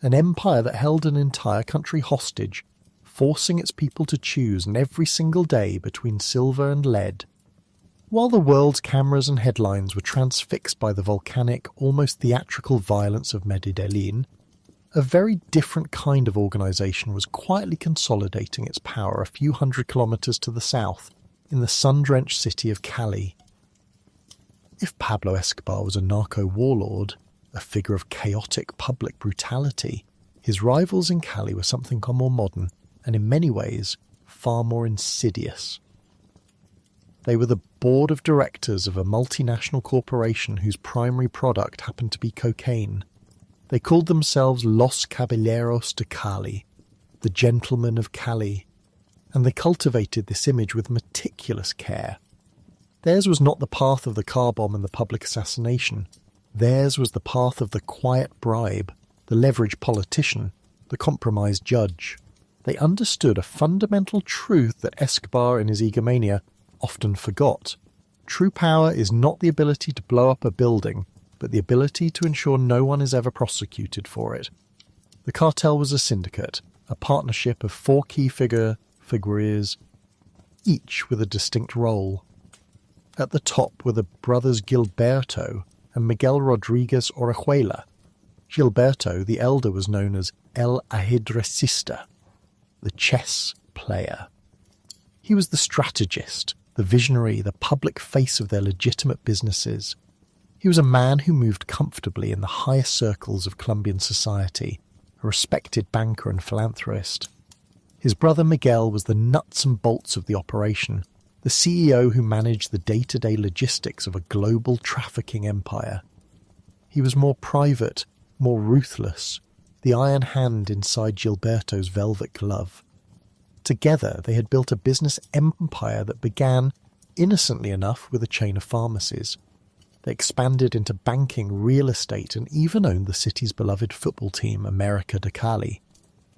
an empire that held an entire country hostage, forcing its people to choose every single day between silver and lead. While the world's cameras and headlines were transfixed by the volcanic, almost theatrical violence of Medellin, a very different kind of organisation was quietly consolidating its power a few hundred kilometres to the south, in the sun-drenched city of Cali. If Pablo Escobar was a narco-warlord, a figure of chaotic public brutality, his rivals in Cali were something more modern, and in many ways, far more insidious. They were the board of directors of a multinational corporation whose primary product happened to be cocaine. They called themselves Los Caballeros de Cali, the gentlemen of Cali, and they cultivated this image with meticulous care. Theirs was not the path of the car bomb and the public assassination. Theirs was the path of the quiet bribe, the leveraged politician, the compromised judge. They understood a fundamental truth that Escobar in his egomania often forgot. True power is not the ability to blow up a building, but the ability to ensure no one is ever prosecuted for it. The cartel was a syndicate, a partnership of 4 key figures, each with a distinct role. At the top were the brothers Gilberto and Miguel Rodriguez Orejuela. Gilberto, the elder, was known as El Ajedrecista, the chess player. He was the strategist, the visionary, the public face of their legitimate businesses. He was a man who moved comfortably in the highest circles of Colombian society, a respected banker and philanthropist. His brother Miguel was the nuts and bolts of the operation, the CEO who managed the day-to-day logistics of a global trafficking empire. He was more private, more ruthless, the iron hand inside Gilberto's velvet glove. Together they had built a business empire that began, innocently enough, with a chain of pharmacies. They expanded into banking, real estate, and even owned the city's beloved football team, América de Cali.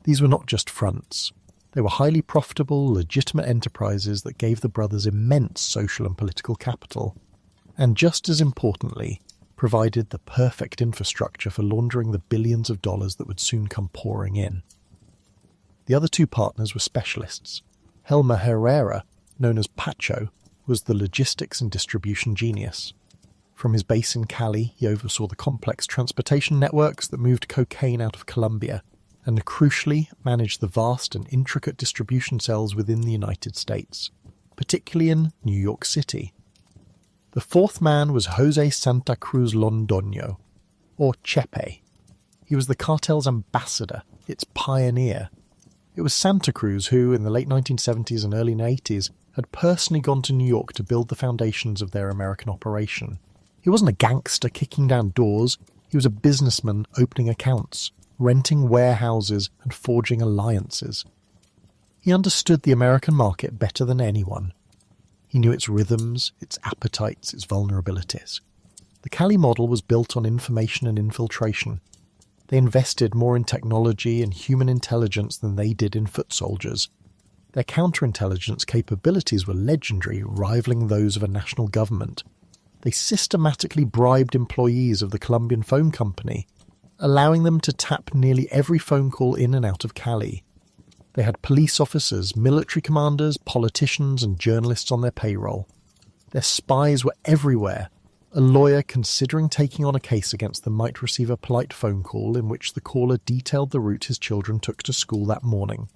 These were not just fronts. They were highly profitable, legitimate enterprises that gave the brothers immense social and political capital, and just as importantly, provided the perfect infrastructure for laundering the billions of dollars that would soon come pouring in. The other 2 partners were specialists. Helmer Herrera, known as Pacho, was the logistics and distribution genius. From his base in Cali, he oversaw the complex transportation networks that moved cocaine out of Colombia, and crucially managed the vast and intricate distribution cells within the United States, particularly in New York City. The 4th man was Jose Santa Cruz Londoño, or Chepe. He was the cartel's ambassador, its pioneer. It was Santa Cruz who, in the late 1970s and early 80s, had personally gone to New York to build the foundations of their American operation. He wasn't a gangster kicking down doors, he was a businessman opening accounts, renting warehouses and forging alliances. He understood the American market better than anyone. He knew its rhythms, its appetites, its vulnerabilities. The Cali model was built on information and infiltration. They invested more in technology and human intelligence than they did in foot soldiers. Their counterintelligence capabilities were legendary, rivaling those of a national government. They systematically bribed employees of the Colombian phone company, allowing them to tap nearly every phone call in and out of Cali. They had police officers, military commanders, politicians, and journalists on their payroll. Their spies were everywhere. A lawyer considering taking on a case against them might receive a polite phone call in which the caller detailed the route his children took to school that morning.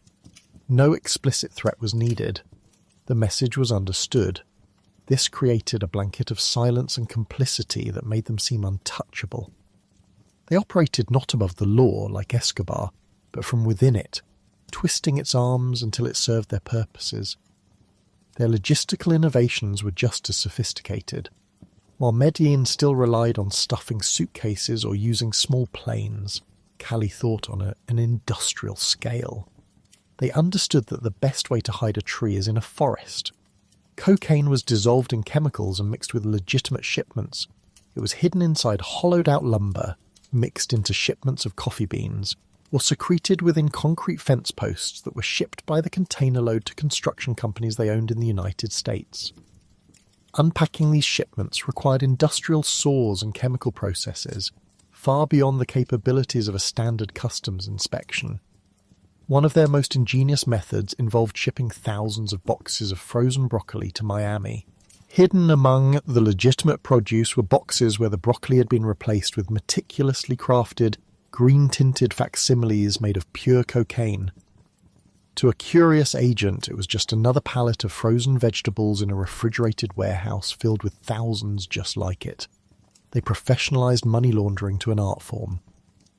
No explicit threat was needed. The message was understood. This created a blanket of silence and complicity that made them seem untouchable. They operated not above the law, like Escobar, but from within it, twisting its arms until it served their purposes. Their logistical innovations were just as sophisticated. While Medellin still relied on stuffing suitcases or using small planes, Cali thought on an industrial scale. They understood that the best way to hide a tree is in a forest. Cocaine was dissolved in chemicals and mixed with legitimate shipments. It was hidden inside hollowed-out lumber, mixed into shipments of coffee beans, or secreted within concrete fence posts that were shipped by the container load to construction companies they owned in the United States. Unpacking these shipments required industrial saws and chemical processes, far beyond the capabilities of a standard customs inspection. One of their most ingenious methods involved shipping thousands of boxes of frozen broccoli to Miami. Hidden among the legitimate produce were boxes where the broccoli had been replaced with meticulously crafted, green-tinted facsimiles made of pure cocaine. To a curious agent, it was just another pallet of frozen vegetables in a refrigerated warehouse filled with thousands just like it. They professionalized money laundering to an art form.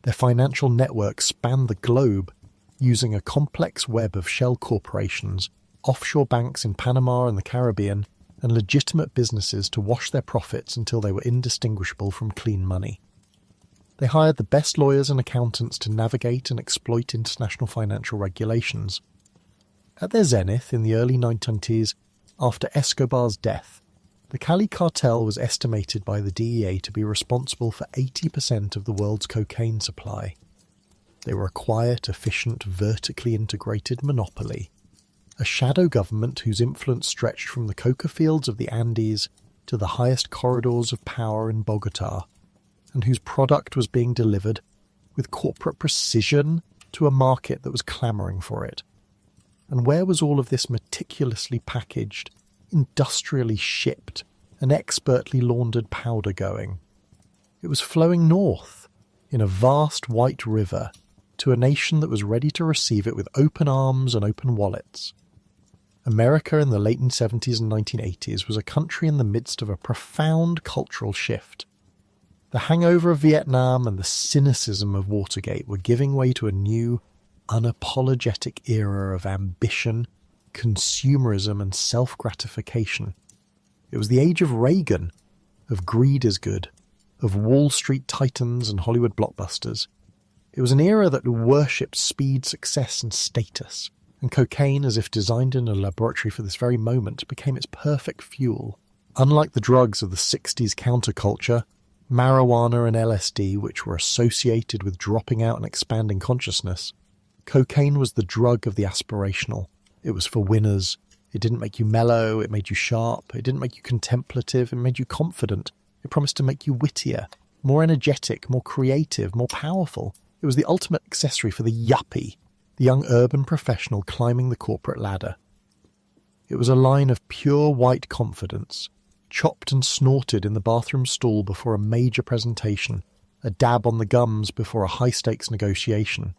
Their financial network spanned the globe, using a complex web of shell corporations, offshore banks in Panama and the Caribbean, and legitimate businesses to wash their profits until they were indistinguishable from clean money. They hired the best lawyers and accountants to navigate and exploit international financial regulations. At their zenith in the early 1920s, after Escobar's death, the Cali Cartel was estimated by the DEA to be responsible for 80% of the world's cocaine supply. They were a quiet, efficient, vertically integrated monopoly. A shadow government whose influence stretched from the coca fields of the Andes to the highest corridors of power in Bogota, and whose product was being delivered with corporate precision to a market that was clamouring for it. And where was all of this meticulously packaged, industrially shipped, and expertly laundered powder going? It was flowing north, in a vast white river, to a nation that was ready to receive it with open arms and open wallets. America in the late 1970s and 1980s was a country in the midst of a profound cultural shift. The hangover of Vietnam and the cynicism of Watergate were giving way to a new, unapologetic era of ambition, consumerism and self-gratification. It was the age of Reagan, of greed is good, of Wall Street titans and Hollywood blockbusters. It was an era that worshipped speed, success and status, and cocaine, as if designed in a laboratory for this very moment, became its perfect fuel. Unlike the drugs of the 60s counterculture, marijuana and LSD, which were associated with dropping out and expanding consciousness, cocaine was the drug of the aspirational. It was for winners. It didn't make you mellow, it made you sharp. It didn't make you contemplative, it made you confident. It promised to make you wittier, more energetic, more creative, more powerful. It was the ultimate accessory for the yuppie, the young urban professional climbing the corporate ladder. It was a line of pure white confidence, chopped and snorted in the bathroom stall before a major presentation, a dab on the gums before a high-stakes negotiation.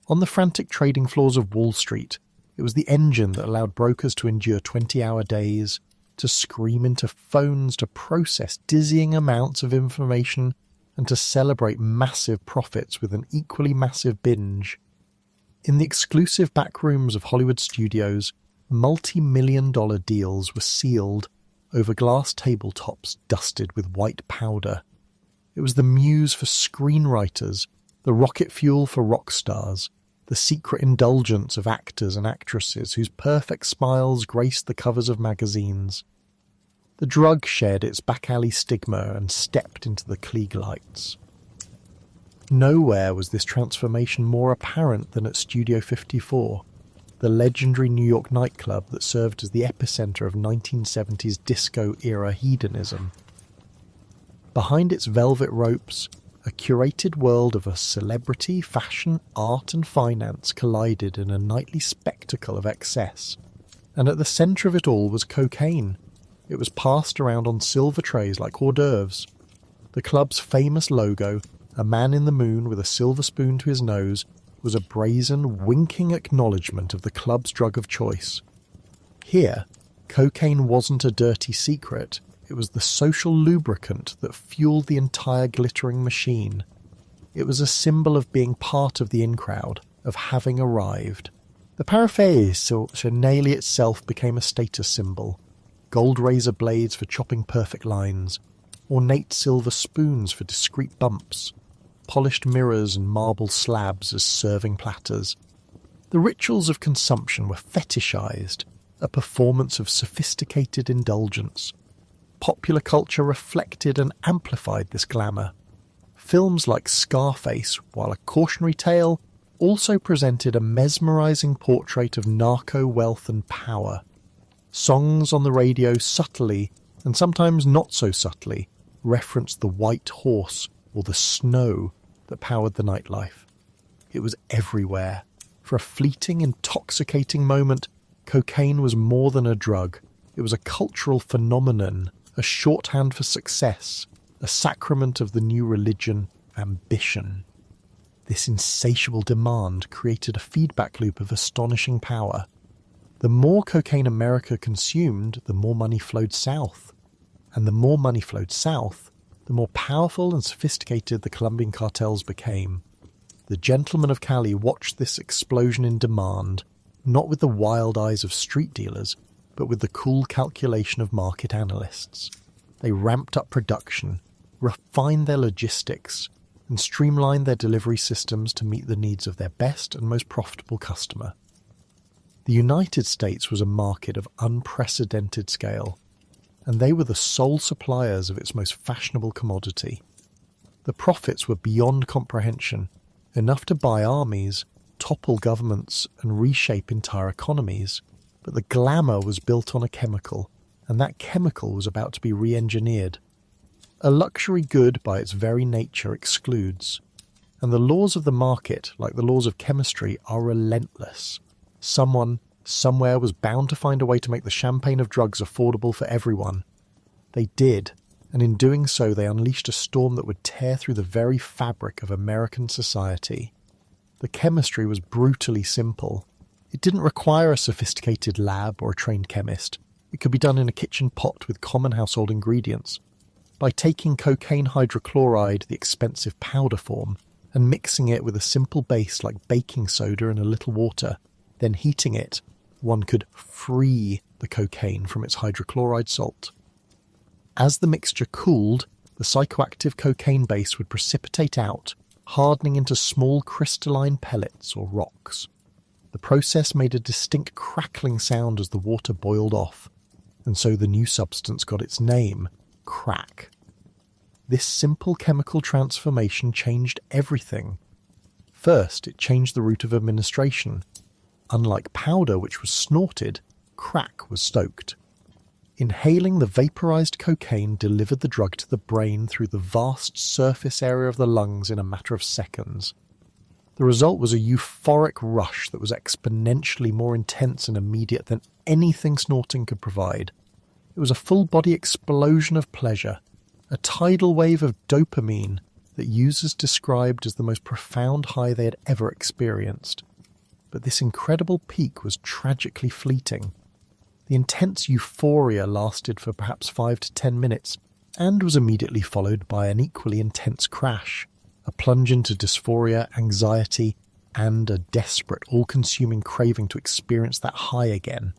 On the frantic trading floors of Wall Street, it was the engine that allowed brokers to endure 20-hour days, to scream into phones, to process dizzying amounts of information, and to celebrate massive profits with an equally massive binge. In the exclusive back rooms of Hollywood studios, multi-million-dollar deals were sealed over glass tabletops dusted with white powder. It was the muse for screenwriters, the rocket fuel for rock stars, the secret indulgence of actors and actresses whose perfect smiles graced the covers of magazines. The drug shared its back-alley stigma and stepped into the Klieg lights. Nowhere was this transformation more apparent than at Studio 54, the legendary New York nightclub that served as the epicenter of 1970s disco-era hedonism. Behind its velvet ropes, a curated world of celebrity, fashion, art and finance collided in a nightly spectacle of excess. And at the center of it all was cocaine. It was passed around on silver trays like hors d'oeuvres. The club's famous logo, a man in the moon with a silver spoon to his nose, was a brazen, winking acknowledgement of the club's drug of choice. Here, cocaine wasn't a dirty secret. It was the social lubricant that fueled the entire glittering machine. It was a symbol of being part of the in-crowd, of having arrived. The paraphernalia itself became a status symbol. Gold razor blades for chopping perfect lines, ornate silver spoons for discreet bumps, polished mirrors and marble slabs as serving platters. The rituals of consumption were fetishized, a performance of sophisticated indulgence. Popular culture reflected and amplified this glamour. Films like Scarface, while a cautionary tale, also presented a mesmerizing portrait of narco wealth and power. Songs on the radio subtly, and sometimes not so subtly, referenced the white horse or the snow that powered the nightlife. It was everywhere. For a fleeting, intoxicating moment, cocaine was more than a drug. It was a cultural phenomenon, a shorthand for success, a sacrament of the new religion, ambition. This insatiable demand created a feedback loop of astonishing power. The more cocaine America consumed, the more money flowed south. And the more money flowed south, the more powerful and sophisticated the Colombian cartels became. The gentlemen of Cali watched this explosion in demand, not with the wild eyes of street dealers, but with the cool calculation of market analysts. They ramped up production, refined their logistics, and streamlined their delivery systems to meet the needs of their best and most profitable customer. The United States was a market of unprecedented scale, and they were the sole suppliers of its most fashionable commodity. The profits were beyond comprehension, enough to buy armies, topple governments, and reshape entire economies. But the glamour was built on a chemical, and that chemical was about to be re-engineered. A luxury good by its very nature excludes, and the laws of the market, like the laws of chemistry, are relentless. Someone, somewhere was bound to find a way to make the champagne of drugs affordable for everyone. They did, and in doing so they unleashed a storm that would tear through the very fabric of American society. The chemistry was brutally simple. It didn't require a sophisticated lab or a trained chemist. It could be done in a kitchen pot with common household ingredients. By taking cocaine hydrochloride, the expensive powder form, and mixing it with a simple base like baking soda and a little water, then heating it, one could free the cocaine from its hydrochloride salt. As the mixture cooled, the psychoactive cocaine base would precipitate out, hardening into small crystalline pellets or rocks. The process made a distinct crackling sound as the water boiled off, and so the new substance got its name, crack. This simple chemical transformation changed everything. First, it changed the route of administration. Unlike powder, which was snorted, crack was stoked. Inhaling the vaporized cocaine delivered the drug to the brain through the vast surface area of the lungs in a matter of seconds. The result was a euphoric rush that was exponentially more intense and immediate than anything snorting could provide. It was a full-body explosion of pleasure, a tidal wave of dopamine that users described as the most profound high they had ever experienced. But this incredible peak was tragically fleeting. The intense euphoria lasted for perhaps 5 to 10 minutes and was immediately followed by an equally intense crash, a plunge into dysphoria, anxiety, and a desperate, all-consuming craving to experience that high again.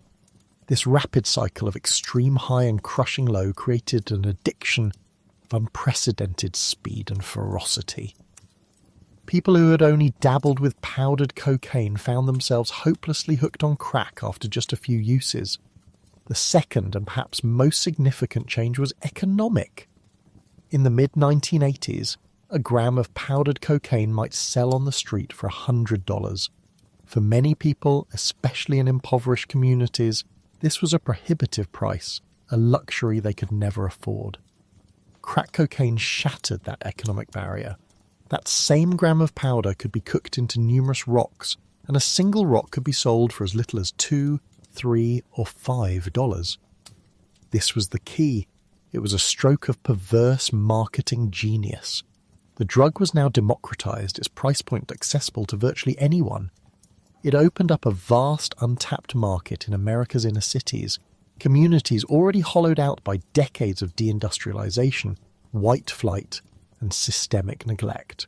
This rapid cycle of extreme high and crushing low created an addiction of unprecedented speed and ferocity. People who had only dabbled with powdered cocaine found themselves hopelessly hooked on crack after just a few uses. The second and perhaps most significant change was economic. In the mid-1980s, a gram of powdered cocaine might sell on the street for $100. For many people, especially in impoverished communities, this was a prohibitive price, a luxury they could never afford. Crack cocaine shattered that economic barrier. That same gram of powder could be cooked into numerous rocks, and a single rock could be sold for as little as $2, $3, or $5. This was the key. It was a stroke of perverse marketing genius. The drug was now democratized, its price point accessible to virtually anyone. It opened up a vast untapped market in America's inner cities, communities already hollowed out by decades of deindustrialization, white flight, and systemic neglect.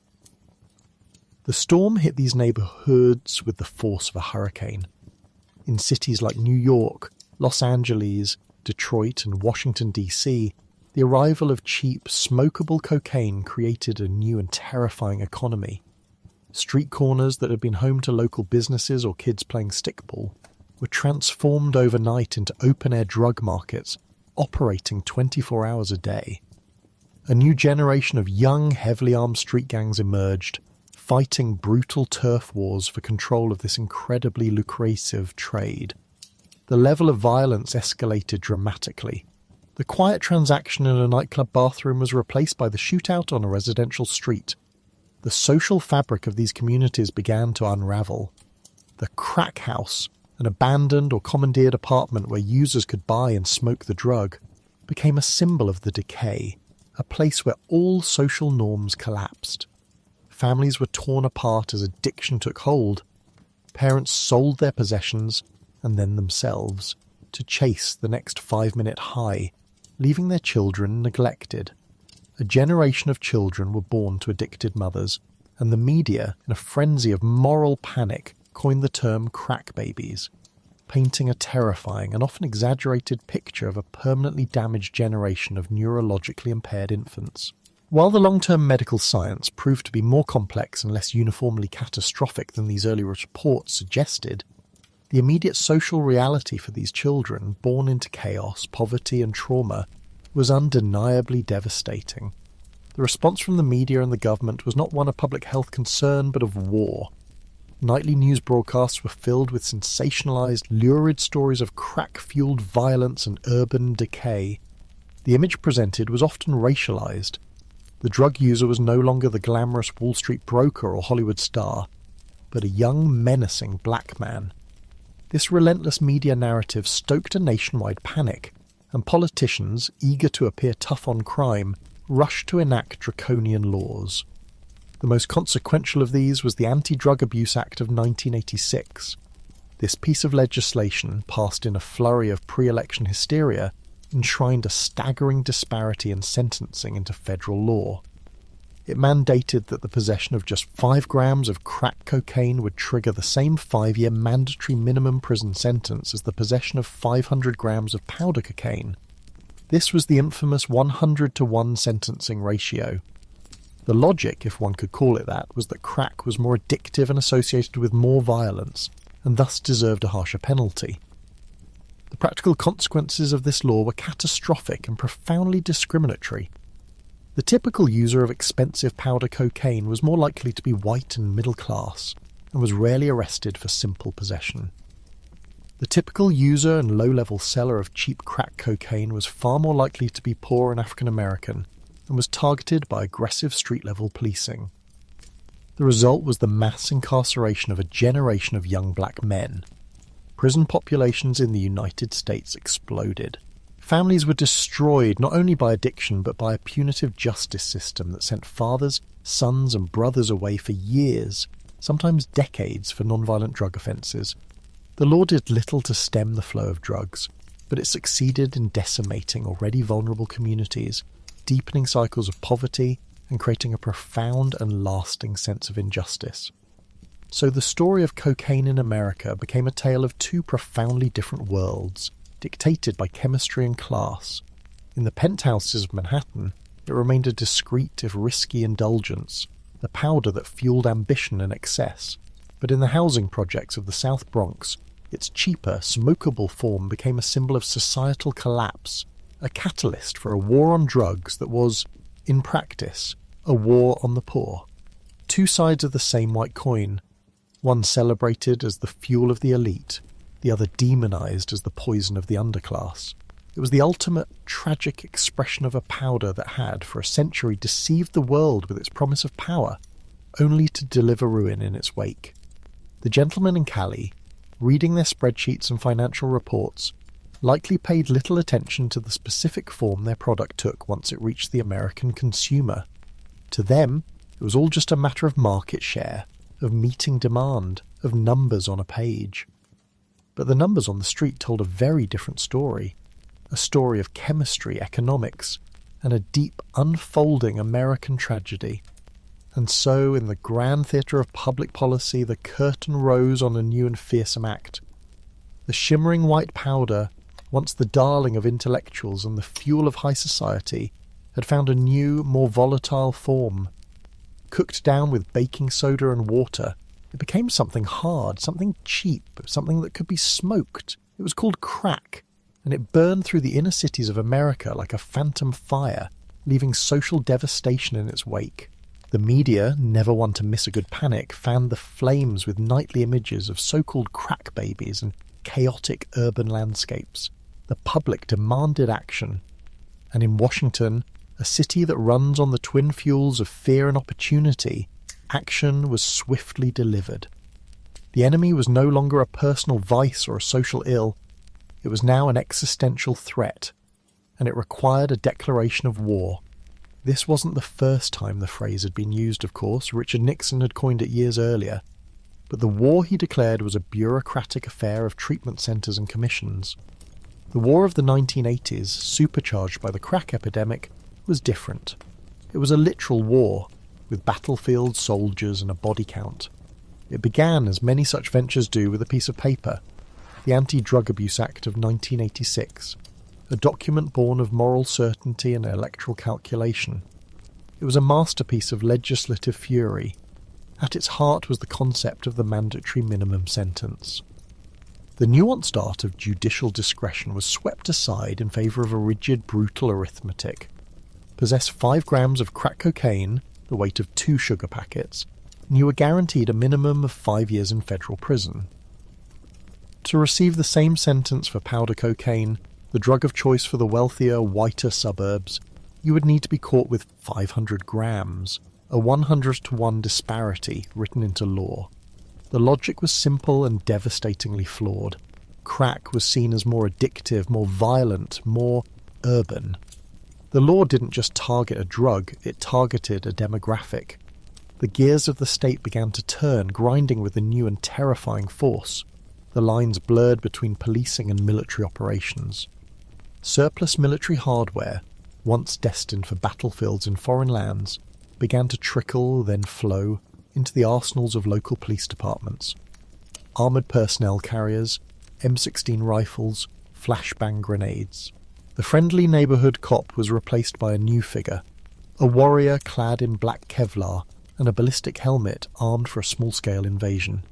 The storm hit these neighborhoods with the force of a hurricane. In cities like New York, Los Angeles, Detroit, and Washington, D.C., the arrival of cheap, smokable cocaine created a new and terrifying economy. Street corners that had been home to local businesses or kids playing stickball were transformed overnight into open-air drug markets, operating 24 hours a day. A new generation of young, heavily armed street gangs emerged, fighting brutal turf wars for control of this incredibly lucrative trade. The level of violence escalated dramatically. The quiet transaction in a nightclub bathroom was replaced by the shootout on a residential street. The social fabric of these communities began to unravel. The crack house, an abandoned or commandeered apartment where users could buy and smoke the drug, became a symbol of the decay, a place where all social norms collapsed. Families were torn apart as addiction took hold. Parents sold their possessions, and then themselves, to chase the next 5-minute high, leaving their children neglected. A generation of children were born to addicted mothers, and the media, in a frenzy of moral panic, coined the term crack babies. painting a terrifying and often exaggerated picture of a permanently damaged generation of neurologically impaired infants. While the long-term medical science proved to be more complex and less uniformly catastrophic than these early reports suggested, the immediate social reality for these children, born into chaos, poverty and trauma, was undeniably devastating. The response from the media and the government was not one of public health concern, but of war. Nightly news broadcasts were filled with sensationalized, lurid stories of crack-fueled violence and urban decay. The image presented was often racialized. The drug user was no longer the glamorous Wall Street broker or Hollywood star, but a young, menacing black man. This relentless media narrative stoked a nationwide panic, and politicians, eager to appear tough on crime, rushed to enact draconian laws. The most consequential of these was the Anti-Drug Abuse Act of 1986. This piece of legislation, passed in a flurry of pre-election hysteria, enshrined a staggering disparity in sentencing into federal law. It mandated that the possession of just 5 grams of crack cocaine would trigger the same 5-year mandatory minimum prison sentence as the possession of 500 grams of powder cocaine. This was the infamous 100-to-1 sentencing ratio. The logic, if one could call it that, was that crack was more addictive and associated with more violence, and thus deserved a harsher penalty. The practical consequences of this law were catastrophic and profoundly discriminatory. The typical user of expensive powder cocaine was more likely to be white and middle class, and was rarely arrested for simple possession. The typical user and low-level seller of cheap crack cocaine was far more likely to be poor and African American, and was targeted by aggressive street-level policing. The result was the mass incarceration of a generation of young black men. Prison populations in the United States exploded. Families were destroyed not only by addiction but by a punitive justice system that sent fathers, sons and brothers away for years, sometimes decades, for nonviolent drug offences. The law did little to stem the flow of drugs, but it succeeded in decimating already vulnerable communities, deepening cycles of poverty, and creating a profound and lasting sense of injustice. So the story of cocaine in America became a tale of 2 profoundly different worlds, dictated by chemistry and class. In the penthouses of Manhattan, it remained a discreet if risky indulgence, the powder that fueled ambition and excess. But in the housing projects of the South Bronx, its cheaper, smokable form became a symbol of societal collapse, a catalyst for a war on drugs that was, in practice, a war on the poor. 2 sides of the same white coin, one celebrated as the fuel of the elite, the other demonized as the poison of the underclass. It was the ultimate tragic expression of a powder that had, for a century, deceived the world with its promise of power, only to deliver ruin in its wake. The gentlemen in Cali, reading their spreadsheets and financial reports, likely paid little attention to the specific form their product took once it reached the American consumer. To them, it was all just a matter of market share, of meeting demand, of numbers on a page. But the numbers on the street told a very different story, a story of chemistry, economics, and a deep, unfolding American tragedy. And so, in the grand theatre of public policy, the curtain rose on a new and fearsome act. The shimmering white powder, once the darling of intellectuals and the fuel of high society, had found a new, more volatile form. Cooked down with baking soda and water, it became something hard, something cheap, something that could be smoked. It was called crack, and it burned through the inner cities of America like a phantom fire, leaving social devastation in its wake. The media, never one to miss a good panic, fanned the flames with nightly images of so-called crack babies and chaotic urban landscapes. The public demanded action, and in Washington, a city that runs on the twin fuels of fear and opportunity, action was swiftly delivered. The enemy was no longer a personal vice or a social ill. It was now an existential threat, and it required a declaration of war. This wasn't the first time the phrase had been used, of course. Richard Nixon had coined it years earlier. But the war he declared was a bureaucratic affair of treatment centres and commissions. The war of the 1980s, supercharged by the crack epidemic, was different. It was a literal war, with battlefields, soldiers and a body count. It began, as many such ventures do, with a piece of paper. the Anti-Drug Abuse Act of 1986, a document born of moral certainty and electoral calculation. It was a masterpiece of legislative fury. At its heart was the concept of the mandatory minimum sentence. The nuanced art of judicial discretion was swept aside in favour of a rigid, brutal arithmetic. Possess 5 grams of crack cocaine, the weight of 2 sugar packets, and you were guaranteed a minimum of 5 years in federal prison. To receive the same sentence for powder cocaine, the drug of choice for the wealthier, whiter suburbs, you would need to be caught with 500 grams, a 100-to-1 disparity written into law. The logic was simple and devastatingly flawed. Crack was seen as more addictive, more violent, more urban. The law didn't just target a drug, it targeted a demographic. The gears of the state began to turn, grinding with a new and terrifying force. The lines blurred between policing and military operations. Surplus military hardware, once destined for battlefields in foreign lands, began to trickle, then flow, into the arsenals of local police departments. Armoured personnel carriers, M16 rifles, flashbang grenades. The friendly neighbourhood cop was replaced by a new figure, a warrior clad in black Kevlar and a ballistic helmet armed for a small-scale invasion.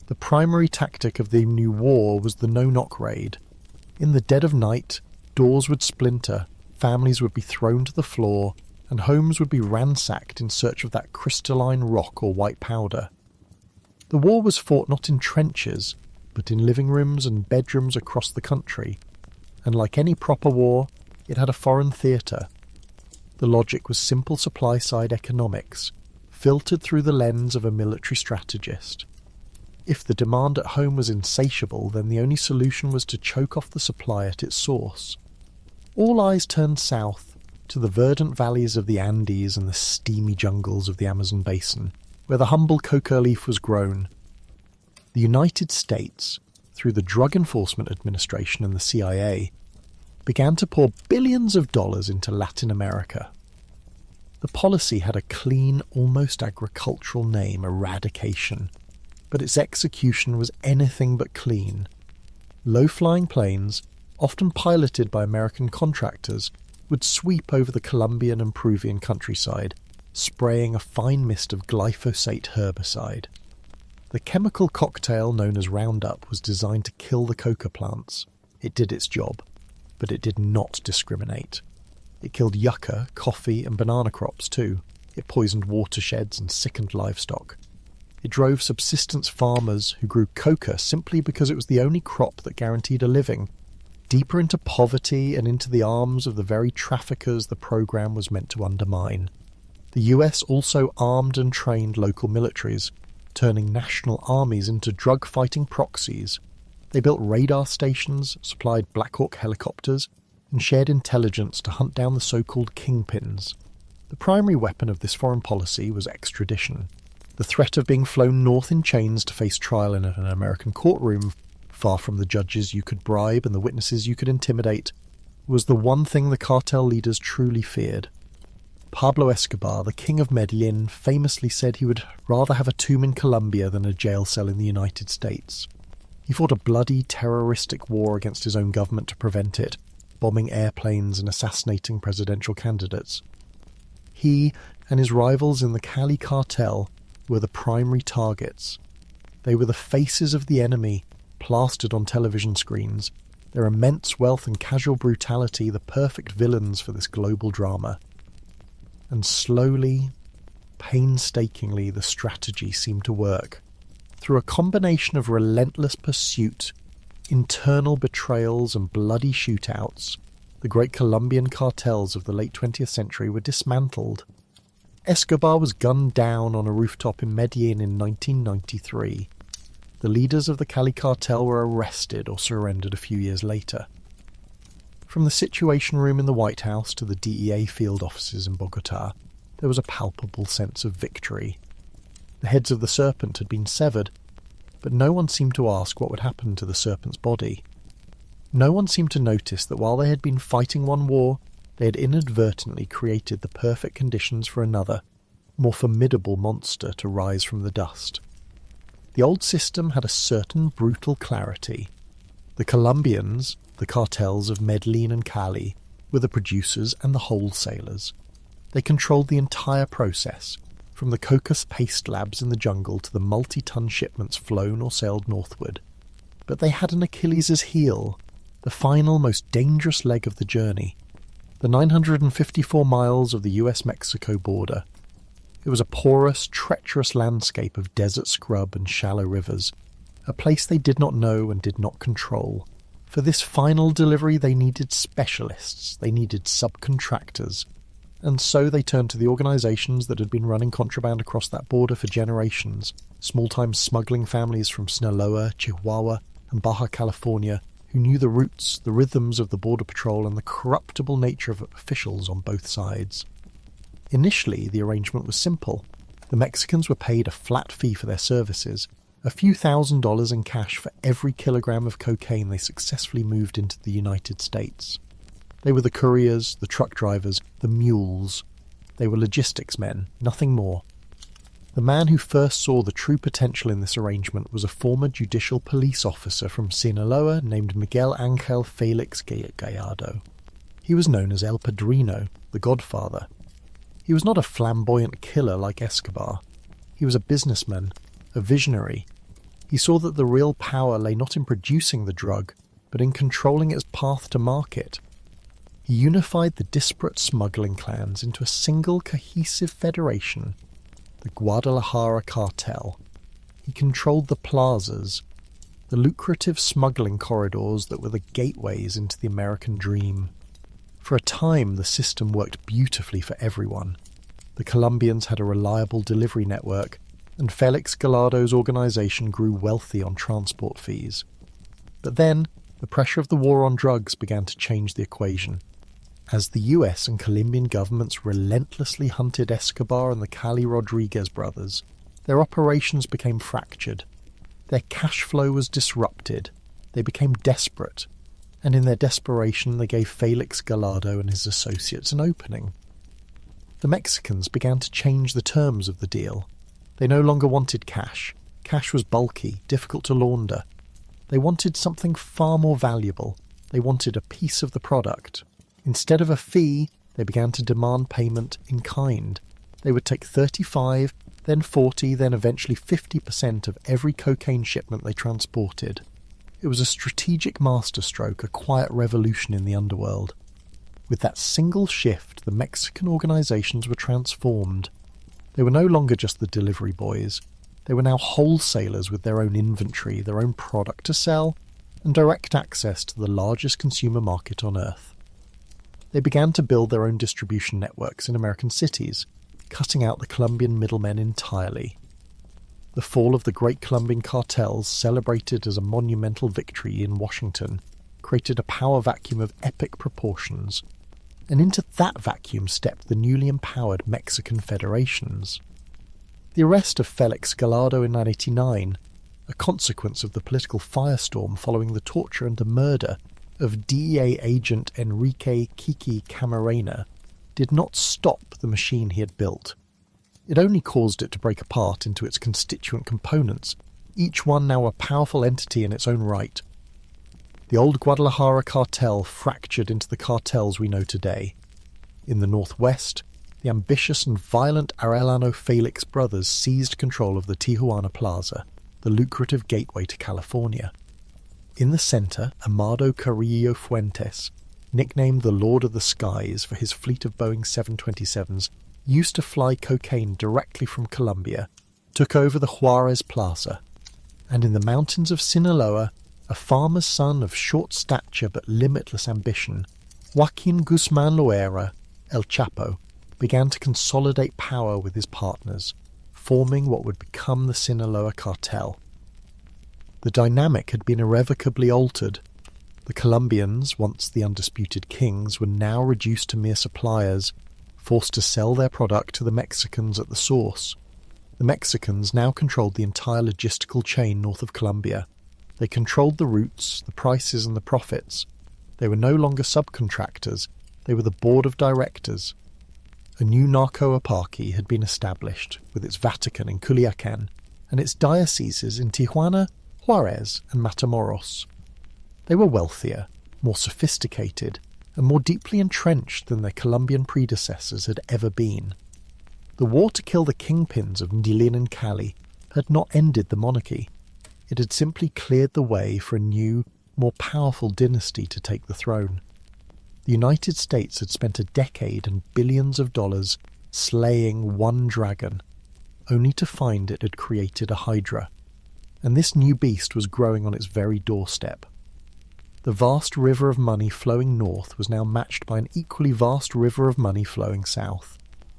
The primary tactic of the new war was the no-knock raid. In the dead of night, doors would splinter, families would be thrown to the floor, and homes would be ransacked in search of that crystalline rock or white powder. The war was fought not in trenches, but in living rooms and bedrooms across the country, and like any proper war, it had a foreign theatre. The logic was simple supply-side economics, filtered through the lens of a military strategist. If the demand at home was insatiable, then the only solution was to choke off the supply at its source. All eyes turned south, to the verdant valleys of the Andes and the steamy jungles of the Amazon basin, where the humble coca leaf was grown. The United States, through the Drug Enforcement Administration and the CIA, began to pour billions of dollars into Latin America. The policy had a clean, almost agricultural name, eradication, but its execution was anything but clean. Low-flying planes, often piloted by American contractors, would sweep over the Colombian and Peruvian countryside, spraying a fine mist of glyphosate herbicide. The chemical cocktail known as Roundup was designed to kill the coca plants. It did its job, but it did not discriminate. It killed yucca, coffee and banana crops too. It poisoned watersheds and sickened livestock. It drove subsistence farmers who grew coca simply because it was the only crop that guaranteed a living, deeper into poverty and into the arms of the very traffickers the program was meant to undermine. The US also armed and trained local militaries, turning national armies into drug-fighting proxies. They built radar stations, supplied Black Hawk helicopters, and shared intelligence to hunt down the so-called kingpins. The primary weapon of this foreign policy was extradition. The threat of being flown north in chains to face trial in an American courtroom, far from the judges you could bribe and the witnesses you could intimidate, was the one thing the cartel leaders truly feared. Pablo Escobar, the king of Medellin, famously said he would rather have a tomb in Colombia than a jail cell in the United States. He fought a bloody, terroristic war against his own government to prevent it, bombing airplanes and assassinating presidential candidates. He and his rivals in the Cali Cartel were the primary targets. They were the faces of the enemy, plastered on television screens, their immense wealth and casual brutality the perfect villains for this global drama. And slowly, painstakingly, the strategy seemed to work. Through a combination of relentless pursuit, internal betrayals and bloody shootouts, the great Colombian cartels of the late 20th century were dismantled. Escobar was gunned down on a rooftop in Medellin in 1993. The leaders of the Cali cartel were arrested or surrendered a few years later. From the Situation Room in the White House to the DEA field offices in Bogota, there was a palpable sense of victory. The heads of the serpent had been severed, but no one seemed to ask what would happen to the serpent's body. No one seemed to notice that while they had been fighting one war, they had inadvertently created the perfect conditions for another, more formidable monster to rise from the dust. The old system had a certain brutal clarity. The Colombians, the cartels of Medellin and Cali, were the producers and the wholesalers. They controlled the entire process, from the coca paste labs in the jungle to the multi-ton shipments flown or sailed northward. But they had an Achilles' heel, the final, most dangerous leg of the journey, the 954 miles of the US-Mexico border. It was a porous, treacherous landscape of desert scrub and shallow rivers, a place they did not know and did not control. For this final delivery they needed specialists, they needed subcontractors, and so they turned to the organisations that had been running contraband across that border for generations, small-time smuggling families from Sinaloa, Chihuahua and Baja California, who knew the routes, the rhythms of the Border Patrol and the corruptible nature of officials on both sides. Initially, the arrangement was simple. The Mexicans were paid a flat fee for their services, a few $1,000s in cash for every kilogram of cocaine they successfully moved into the United States. They were the couriers, the truck drivers, the mules. They were logistics men, nothing more. The man who first saw the true potential in this arrangement was a former judicial police officer from Sinaloa named Miguel Angel Felix Gallardo. He was known as El Padrino, the Godfather. He was not a flamboyant killer like Escobar. He was a businessman, a visionary. He saw that the real power lay not in producing the drug, but in controlling its path to market. He unified the disparate smuggling clans into a single cohesive federation, the Guadalajara Cartel. He controlled the plazas, the lucrative smuggling corridors that were the gateways into the American dream. For a time, the system worked beautifully for everyone. The Colombians had a reliable delivery network, and Felix Gallardo's organisation grew wealthy on transport fees. But then, the pressure of the war on drugs began to change the equation. As the US and Colombian governments relentlessly hunted Escobar and the Cali Rodriguez brothers, their operations became fractured. Their cash flow was disrupted. They became desperate, and in their desperation they gave Felix Gallardo and his associates an opening. The Mexicans began to change the terms of the deal. They no longer wanted cash. Cash was bulky, difficult to launder. They wanted something far more valuable. They wanted a piece of the product. Instead of a fee, they began to demand payment in kind. They would take 35, then 40, then eventually 50% of every cocaine shipment they transported. It was a strategic masterstroke, a quiet revolution in the underworld. With that single shift, the Mexican organizations were transformed. They were no longer just the delivery boys. They were now wholesalers with their own inventory, their own product to sell, and direct access to the largest consumer market on earth. They began to build their own distribution networks in American cities, cutting out the Colombian middlemen entirely. The fall of the great Colombian cartels, celebrated as a monumental victory in Washington, created a power vacuum of epic proportions, and into that vacuum stepped the newly empowered Mexican federations. The arrest of Felix Gallardo in 1989, a consequence of the political firestorm following the torture and the murder of DEA agent Enrique Kiki Camarena, did not stop the machine he had built. It only caused it to break apart into its constituent components, each one now a powerful entity in its own right. The old Guadalajara cartel fractured into the cartels we know today. In the northwest, the ambitious and violent Arellano Felix brothers seized control of the Tijuana Plaza, the lucrative gateway to California. In the centre, Amado Carrillo Fuentes, nicknamed the Lord of the Skies for his fleet of Boeing 727s, used to fly cocaine directly from Colombia, took over the Juarez Plaza. And in the mountains of Sinaloa, a farmer's son of short stature but limitless ambition, Joaquin Guzman Loera, El Chapo, began to consolidate power with his partners, forming what would become the Sinaloa Cartel. The dynamic had been irrevocably altered. The Colombians, once the undisputed kings, were now reduced to mere suppliers, forced to sell their product to the Mexicans at the source. The Mexicans now controlled the entire logistical chain north of Colombia. They controlled the routes, the prices and the profits. They were no longer subcontractors, they were the board of directors. A new narco-eparchy had been established, with its Vatican in Culiacan, and its dioceses in Tijuana, Juarez and Matamoros. They were wealthier, more sophisticated, and more deeply entrenched than their Colombian predecessors had ever been. The war to kill the kingpins of Medellin and Cali had not ended the monarchy. It had simply cleared the way for a new, more powerful dynasty to take the throne. The United States had spent a decade and billions of dollars slaying one dragon, only to find it had created a hydra. And this new beast was growing on its very doorstep. The vast river of money flowing north was now matched by an equally vast river of money flowing south.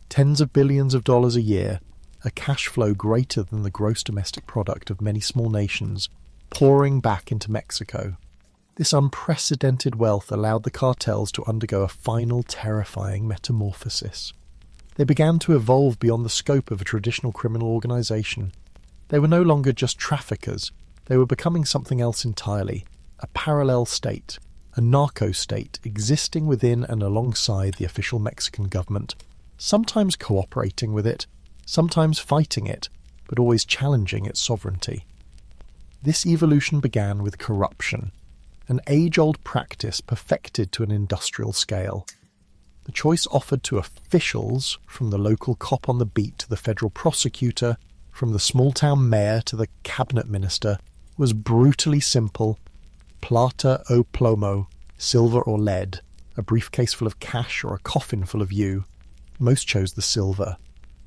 Tens of billions of dollars a year, a cash flow greater than the gross domestic product of many small nations, pouring back into Mexico. This unprecedented wealth allowed the cartels to undergo a final terrifying metamorphosis. They began to evolve beyond the scope of a traditional criminal organization. They were no longer just traffickers, they were becoming something else entirely, a parallel state, a narco-state existing within and alongside the official Mexican government, sometimes cooperating with it, sometimes fighting it, but always challenging its sovereignty. This evolution began with corruption, an age-old practice perfected to an industrial scale. The choice offered to officials, from the local cop on the beat to the federal prosecutor, from the small-town mayor to the cabinet minister, was brutally simple: plata o plomo, silver or lead, a briefcase full of cash or a coffin full of you. Most chose the silver.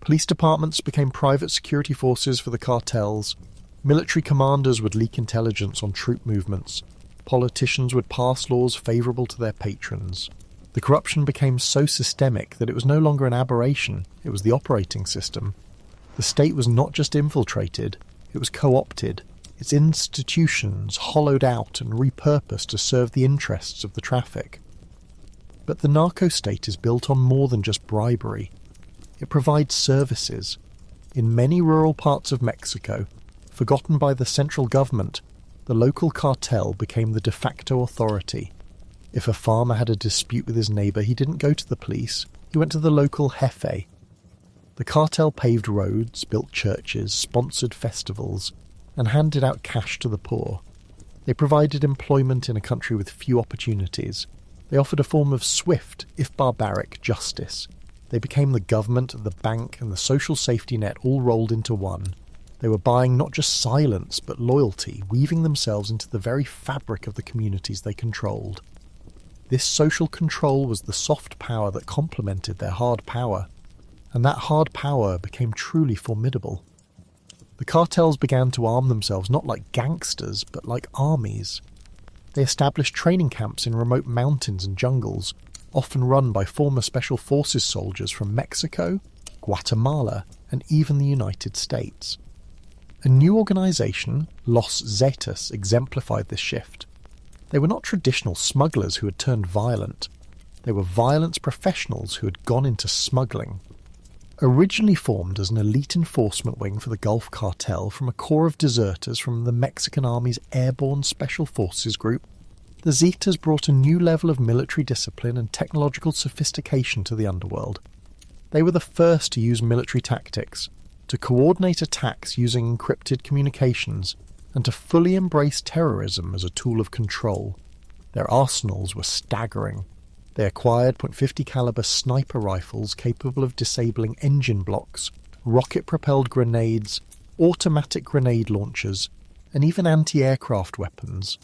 Police departments became private security forces for the cartels. Military commanders would leak intelligence on troop movements. Politicians would pass laws favourable to their patrons. The corruption became so systemic that it was no longer an aberration, it was the operating system. The state was not just infiltrated, it was co-opted, its institutions hollowed out and repurposed to serve the interests of the traffic. But the narco-state is built on more than just bribery. It provides services. In many rural parts of Mexico, forgotten by the central government, the local cartel became the de facto authority. If a farmer had a dispute with his neighbour, he didn't go to the police, he went to the local jefe. The cartel paved roads, built churches, sponsored festivals, and handed out cash to the poor. They provided employment in a country with few opportunities. They offered a form of swift, if barbaric, justice. They became the government, the bank, and the social safety net all rolled into one. They were buying not just silence, but loyalty, weaving themselves into the very fabric of the communities they controlled. This social control was the soft power that complemented their hard power, and that hard power became truly formidable. The cartels began to arm themselves not like gangsters, but like armies. They established training camps in remote mountains and jungles, often run by former Special Forces soldiers from Mexico, Guatemala, and even the United States. A new organization, Los Zetas, exemplified this shift. They were not traditional smugglers who had turned violent. They were violence professionals who had gone into smuggling. Originally formed as an elite enforcement wing for the Gulf Cartel from a corps of deserters from the Mexican Army's Airborne Special Forces Group, the Zetas brought a new level of military discipline and technological sophistication to the underworld. They were the first to use military tactics, to coordinate attacks using encrypted communications, and to fully embrace terrorism as a tool of control. Their arsenals were staggering. They acquired .50 caliber sniper rifles capable of disabling engine blocks, rocket-propelled grenades, automatic grenade launchers, and even anti-aircraft weapons.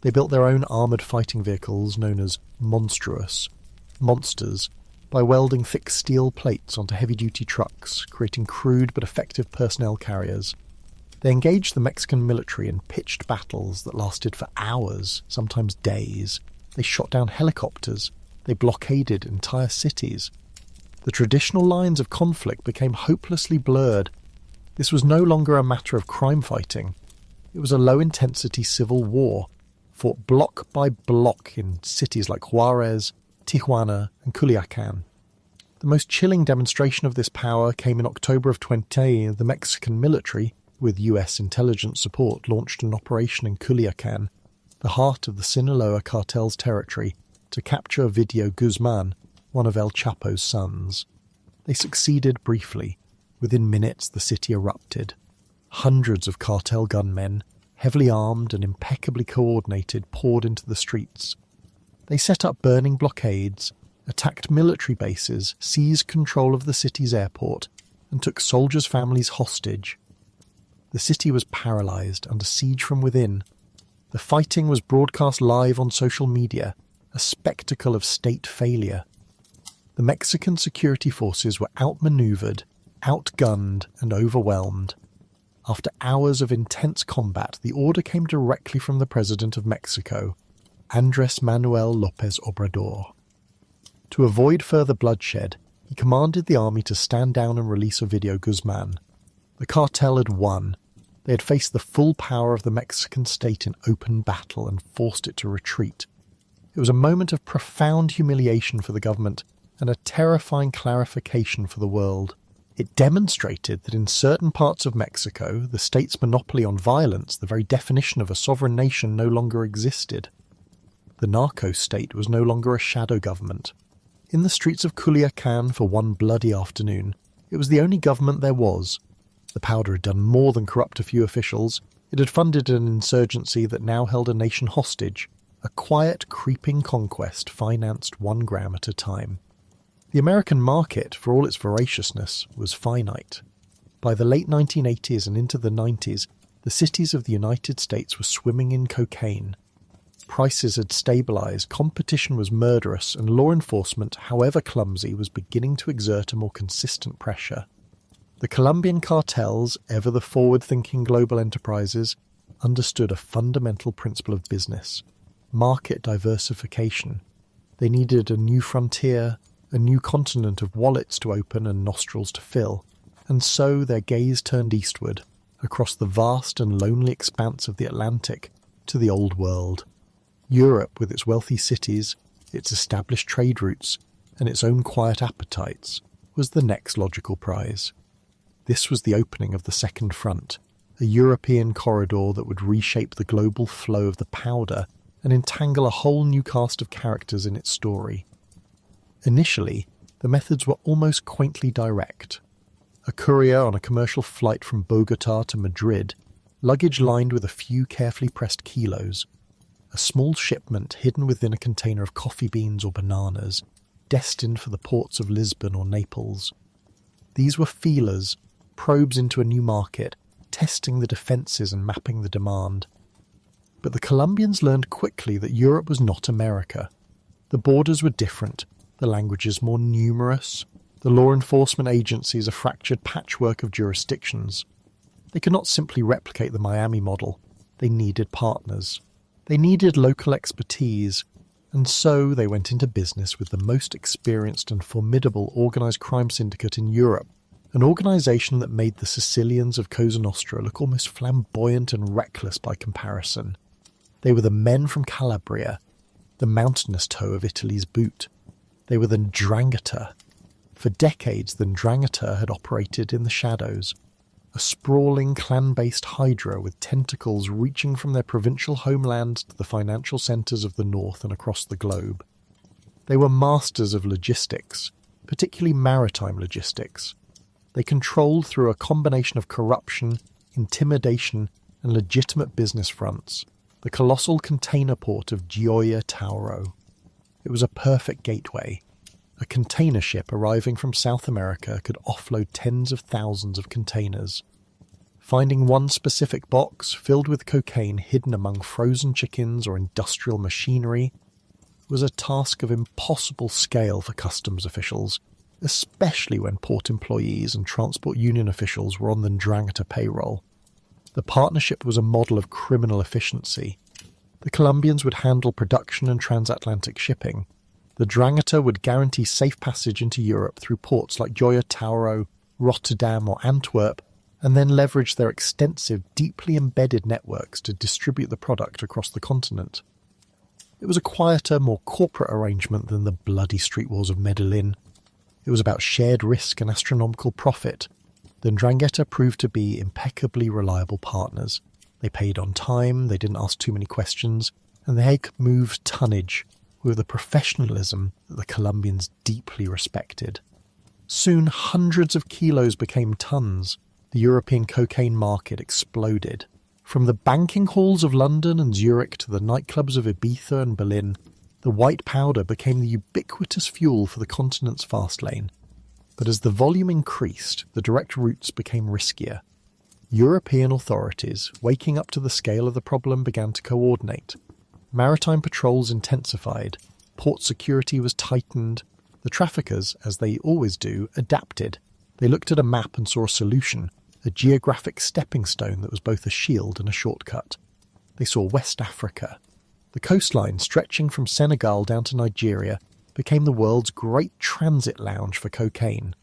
They built their own armoured fighting vehicles known as monsters, by welding thick steel plates onto heavy-duty trucks, creating crude but effective personnel carriers. They engaged the Mexican military in pitched battles that lasted for hours, sometimes days. They shot down helicopters. They blockaded entire cities. The traditional lines of conflict became hopelessly blurred. This was no longer a matter of crime fighting. It was a low-intensity civil war, fought block by block in cities like Juarez, Tijuana, and Culiacan. The most chilling demonstration of this power came in October of 2020. The Mexican military, with US intelligence support, launched an operation in Culiacan, the heart of the Sinaloa cartel's territory, to capture Ovidio Guzman, one of El Chapo's sons. They succeeded briefly. Within minutes, the city erupted. Hundreds of cartel gunmen, heavily armed and impeccably coordinated, poured into the streets. They set up burning blockades, attacked military bases, seized control of the city's airport, and took soldiers' families hostage. The city was paralysed, under siege from within. The fighting was broadcast live on social media, a spectacle of state failure. The Mexican security forces were outmanoeuvred, outgunned, and overwhelmed. After hours of intense combat, the order came directly from the President of Mexico, Andrés Manuel López Obrador. To avoid further bloodshed, he commanded the army to stand down and release Ovidio Guzman. The cartel had won. They had faced the full power of the Mexican state in open battle and forced it to retreat. It was a moment of profound humiliation for the government and a terrifying clarification for the world. It demonstrated that in certain parts of Mexico, the state's monopoly on violence, the very definition of a sovereign nation, no longer existed. The narco-state was no longer a shadow government. In the streets of Culiacan for one bloody afternoon, it was the only government there was. The powder had done more than corrupt a few officials. It had funded an insurgency that now held a nation hostage, a quiet, creeping conquest financed 1 gram at a time. The American market, for all its voraciousness, was finite. By the late 1980s and into the 90s, the cities of the United States were swimming in cocaine. Prices had stabilized, competition was murderous, and law enforcement, however clumsy, was beginning to exert a more consistent pressure. The Colombian cartels, ever the forward-thinking global enterprises, understood a fundamental principle of business: market diversification. They needed a new frontier, a new continent of wallets to open and nostrils to fill, and so their gaze turned eastward, across the vast and lonely expanse of the Atlantic, to the Old World. Europe, with its wealthy cities, its established trade routes, and its own quiet appetites, was the next logical prize. This was the opening of the Second Front, a European corridor that would reshape the global flow of the powder and entangle a whole new cast of characters in its story. Initially, the methods were almost quaintly direct. A courier on a commercial flight from Bogota to Madrid, luggage lined with a few carefully pressed kilos. A small shipment hidden within a container of coffee beans or bananas, destined for the ports of Lisbon or Naples. These were feelers, probes into a new market, testing the defences and mapping the demand. But the Colombians learned quickly that Europe was not America. The borders were different, the languages more numerous, the law enforcement agencies a fractured patchwork of jurisdictions. They could not simply replicate the Miami model. They needed partners. They needed local expertise, and so they went into business with the most experienced and formidable organised crime syndicate in Europe, an organisation that made the Sicilians of Cosa Nostra look almost flamboyant and reckless by comparison. They were the men from Calabria, the mountainous toe of Italy's boot. They were the 'Ndrangheta. For decades, the 'Ndrangheta had operated in the shadows, a sprawling clan-based hydra with tentacles reaching from their provincial homelands to the financial centres of the north and across the globe. They were masters of logistics, particularly maritime logistics. They controlled through a combination of corruption, intimidation, and legitimate business fronts the colossal container port of Gioia Tauro. It was a perfect gateway. A container ship arriving from South America could offload tens of thousands of containers. Finding one specific box filled with cocaine hidden among frozen chickens or industrial machinery was a task of impossible scale for customs officials, especially when port employees and transport union officials were on the 'Ndrangheta payroll. The partnership was a model of criminal efficiency. The Colombians would handle production and transatlantic shipping. The 'Ndrangheta would guarantee safe passage into Europe through ports like Gioia Tauro, Rotterdam or Antwerp, and then leverage their extensive, deeply embedded networks to distribute the product across the continent. It was a quieter, more corporate arrangement than the bloody street wars of Medellin. It was about shared risk and astronomical profit. The 'Ndrangheta proved to be impeccably reliable partners. They paid on time, they didn't ask too many questions, and they could move tonnage with a professionalism that the Colombians deeply respected. Soon hundreds of kilos became tons. The European cocaine market exploded. From the banking halls of London and Zurich to the nightclubs of Ibiza and Berlin, the white powder became the ubiquitous fuel for the continent's fast lane. But as the volume increased, the direct routes became riskier. European authorities, waking up to the scale of the problem, began to coordinate. Maritime patrols intensified, port security was tightened. The traffickers, as they always do, adapted. They looked at a map and saw a solution, a geographic stepping stone that was both a shield and a shortcut. They saw West Africa. The coastline, stretching from Senegal down to Nigeria, became the world's great transit lounge for cocaine.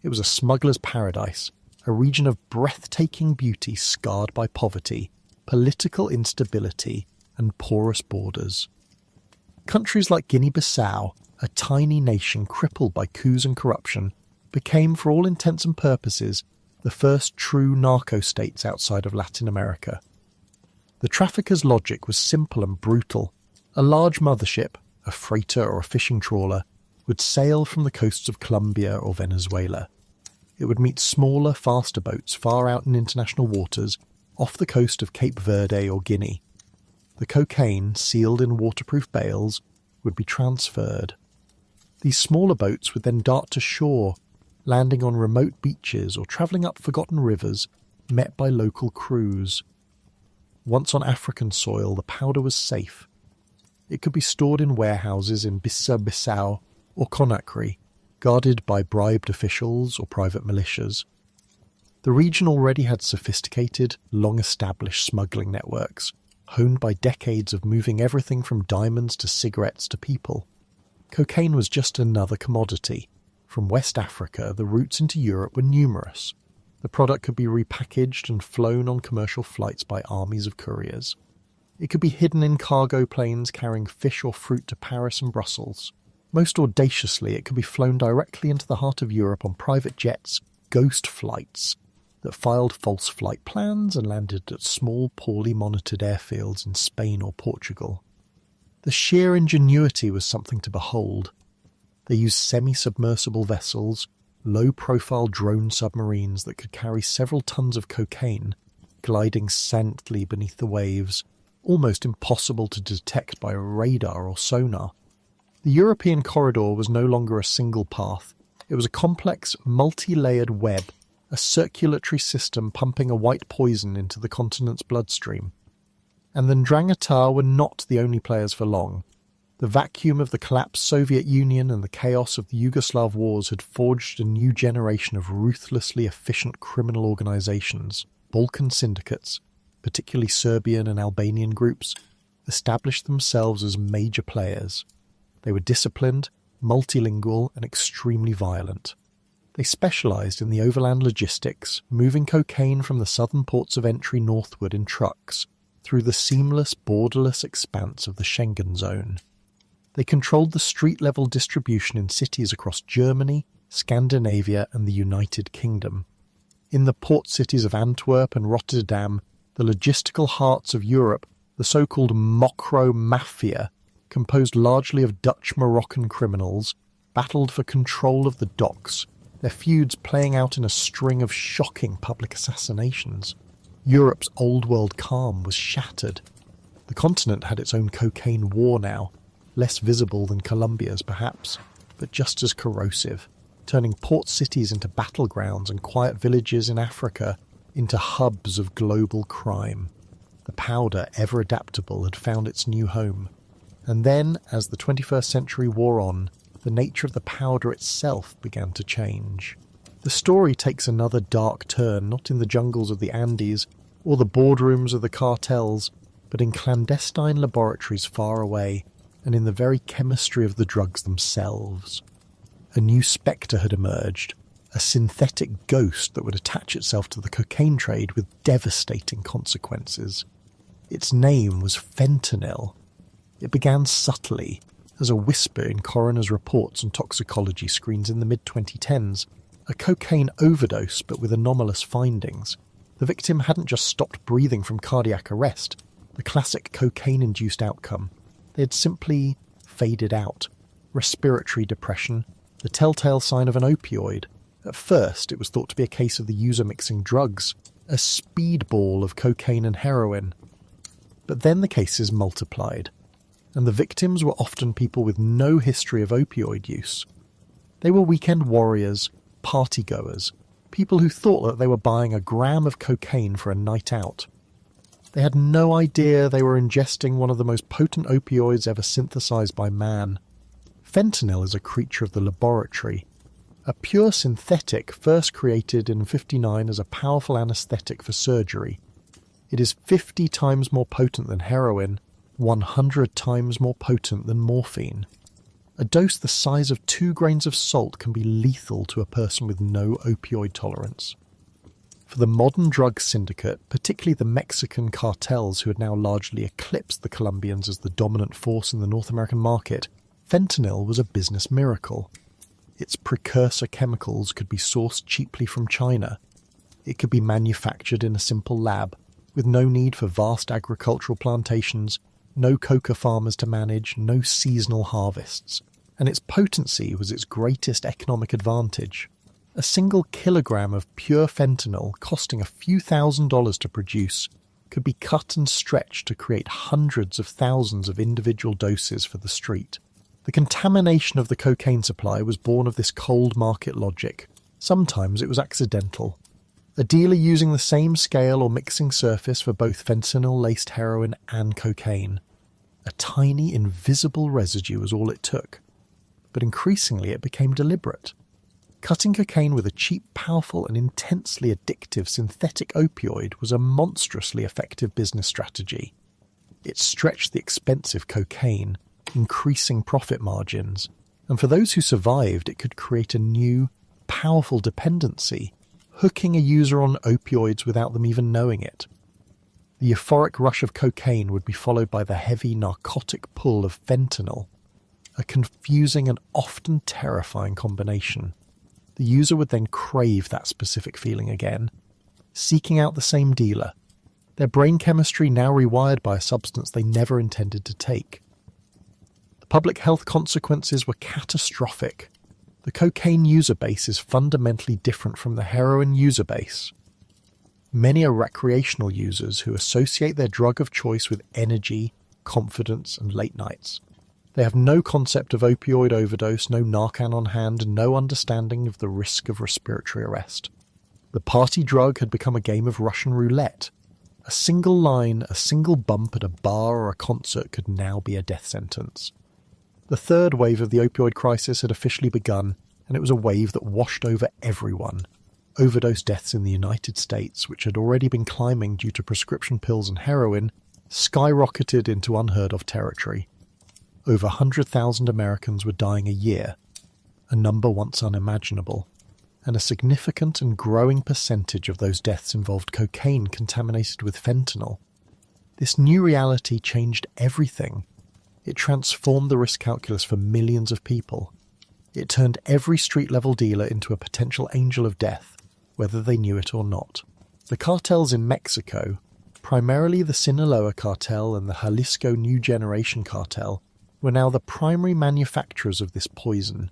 It was a smuggler's paradise, a region of breathtaking beauty scarred by poverty, political instability, and porous borders. Countries like Guinea-Bissau, a tiny nation crippled by coups and corruption, became, for all intents and purposes, the first true narco-states outside of Latin America. The trafficker's logic was simple and brutal. A large mothership, a freighter or a fishing trawler, would sail from the coasts of Colombia or Venezuela. It would meet smaller, faster boats far out in international waters, off the coast of Cape Verde or Guinea. The cocaine, sealed in waterproof bales, would be transferred. These smaller boats would then dart to shore, landing on remote beaches or travelling up forgotten rivers, met by local crews. Once on African soil, the powder was safe. It could be stored in warehouses in Bissau or Conakry, guarded by bribed officials or private militias. The region already had sophisticated, long-established smuggling networks, honed by decades of moving everything from diamonds to cigarettes to people. Cocaine was just another commodity. From West Africa, the routes into Europe were numerous. The product could be repackaged and flown on commercial flights by armies of couriers. It could be hidden in cargo planes carrying fish or fruit to Paris and Brussels. Most audaciously, it could be flown directly into the heart of Europe on private jets, ghost flights, that filed false flight plans and landed at small, poorly monitored airfields in Spain or Portugal. The sheer ingenuity was something to behold. They used semi-submersible vessels, low-profile drone submarines that could carry several tons of cocaine, gliding silently beneath the waves, almost impossible to detect by radar or sonar. The European corridor was no longer a single path. It was a complex, multi-layered web, a circulatory system pumping a white poison into the continent's bloodstream. And the Ndrangheta were not the only players for long. The vacuum of the collapsed Soviet Union and the chaos of the Yugoslav wars had forged a new generation of ruthlessly efficient criminal organizations. Balkan syndicates, particularly Serbian and Albanian groups, established themselves as major players. They were disciplined, multilingual, and extremely violent. They specialized in the overland logistics, moving cocaine from the southern ports of entry northward in trucks, through the seamless, borderless expanse of the Schengen zone. They controlled the street-level distribution in cities across Germany, Scandinavia, and the United Kingdom. In the port cities of Antwerp and Rotterdam, the logistical hearts of Europe, the so-called Mokro Mafia, composed largely of Dutch-Moroccan criminals, battled for control of the docks, their feuds playing out in a string of shocking public assassinations. Europe's old-world calm was shattered. The continent had its own cocaine war now, less visible than Colombia's perhaps, but just as corrosive, turning port cities into battlegrounds and quiet villages in Africa into hubs of global crime. The powder, ever adaptable, had found its new home. And then, as the 21st century wore on, the nature of the powder itself began to change. The story takes another dark turn, not in the jungles of the Andes or the boardrooms of the cartels, but in clandestine laboratories far away, and in the very chemistry of the drugs themselves. A new spectre had emerged, a synthetic ghost that would attach itself to the cocaine trade with devastating consequences. Its name was fentanyl. It began subtly, as a whisper in coroners' reports and toxicology screens in the mid-2010s, a cocaine overdose but with anomalous findings. The victim hadn't just stopped breathing from cardiac arrest, the classic cocaine-induced outcome. They had simply faded out. Respiratory depression, the telltale sign of an opioid. At first, it was thought to be a case of the user mixing drugs, a speedball of cocaine and heroin. But then the cases multiplied, and the victims were often people with no history of opioid use. They were weekend warriors, partygoers, people who thought that they were buying a gram of cocaine for a night out. They had no idea they were ingesting one of the most potent opioids ever synthesized by man. Fentanyl is a creature of the laboratory, a pure synthetic first created in '59 as a powerful anesthetic for surgery. It is 50 times more potent than heroin, 100 times more potent than morphine. A dose the size of 2 grains of salt can be lethal to a person with no opioid tolerance. For the modern drug syndicate, particularly the Mexican cartels who had now largely eclipsed the Colombians as the dominant force in the North American market, fentanyl was a business miracle. Its precursor chemicals could be sourced cheaply from China. It could be manufactured in a simple lab, with no need for vast agricultural plantations, no coca farmers to manage, no seasonal harvests. And its potency was its greatest economic advantage. A single kilogram of pure fentanyl, costing a few $1,000s to produce, could be cut and stretched to create hundreds of thousands of individual doses for the street. The contamination of the cocaine supply was born of this cold market logic. Sometimes it was accidental. A dealer using the same scale or mixing surface for both fentanyl-laced heroin and cocaine. A tiny, invisible residue was all it took. But increasingly it became deliberate. Cutting cocaine with a cheap, powerful and intensely addictive synthetic opioid was a monstrously effective business strategy. It stretched the expensive cocaine, increasing profit margins, and for those who survived it could create a new, powerful dependency, hooking a user on opioids without them even knowing it. The euphoric rush of cocaine would be followed by the heavy narcotic pull of fentanyl, a confusing and often terrifying combination. The user would then crave that specific feeling again, seeking out the same dealer, their brain chemistry now rewired by a substance they never intended to take. The public health consequences were catastrophic. The cocaine user base is fundamentally different from the heroin user base. Many are recreational users who associate their drug of choice with energy, confidence, and late nights. They have no concept of opioid overdose, no Narcan on hand, and no understanding of the risk of respiratory arrest. The party drug had become a game of Russian roulette. A single line, a single bump at a bar or a concert could now be a death sentence. The third wave of the opioid crisis had officially begun, and it was a wave that washed over everyone. Overdose deaths in the United States, which had already been climbing due to prescription pills and heroin, skyrocketed into unheard-of territory. Over 100,000 Americans were dying a year, a number once unimaginable, and a significant and growing percentage of those deaths involved cocaine contaminated with fentanyl. This new reality changed everything. It transformed the risk calculus for millions of people. It turned every street-level dealer into a potential angel of death, whether they knew it or not. The cartels in Mexico, primarily the Sinaloa cartel and the Jalisco New Generation cartel, were now the primary manufacturers of this poison,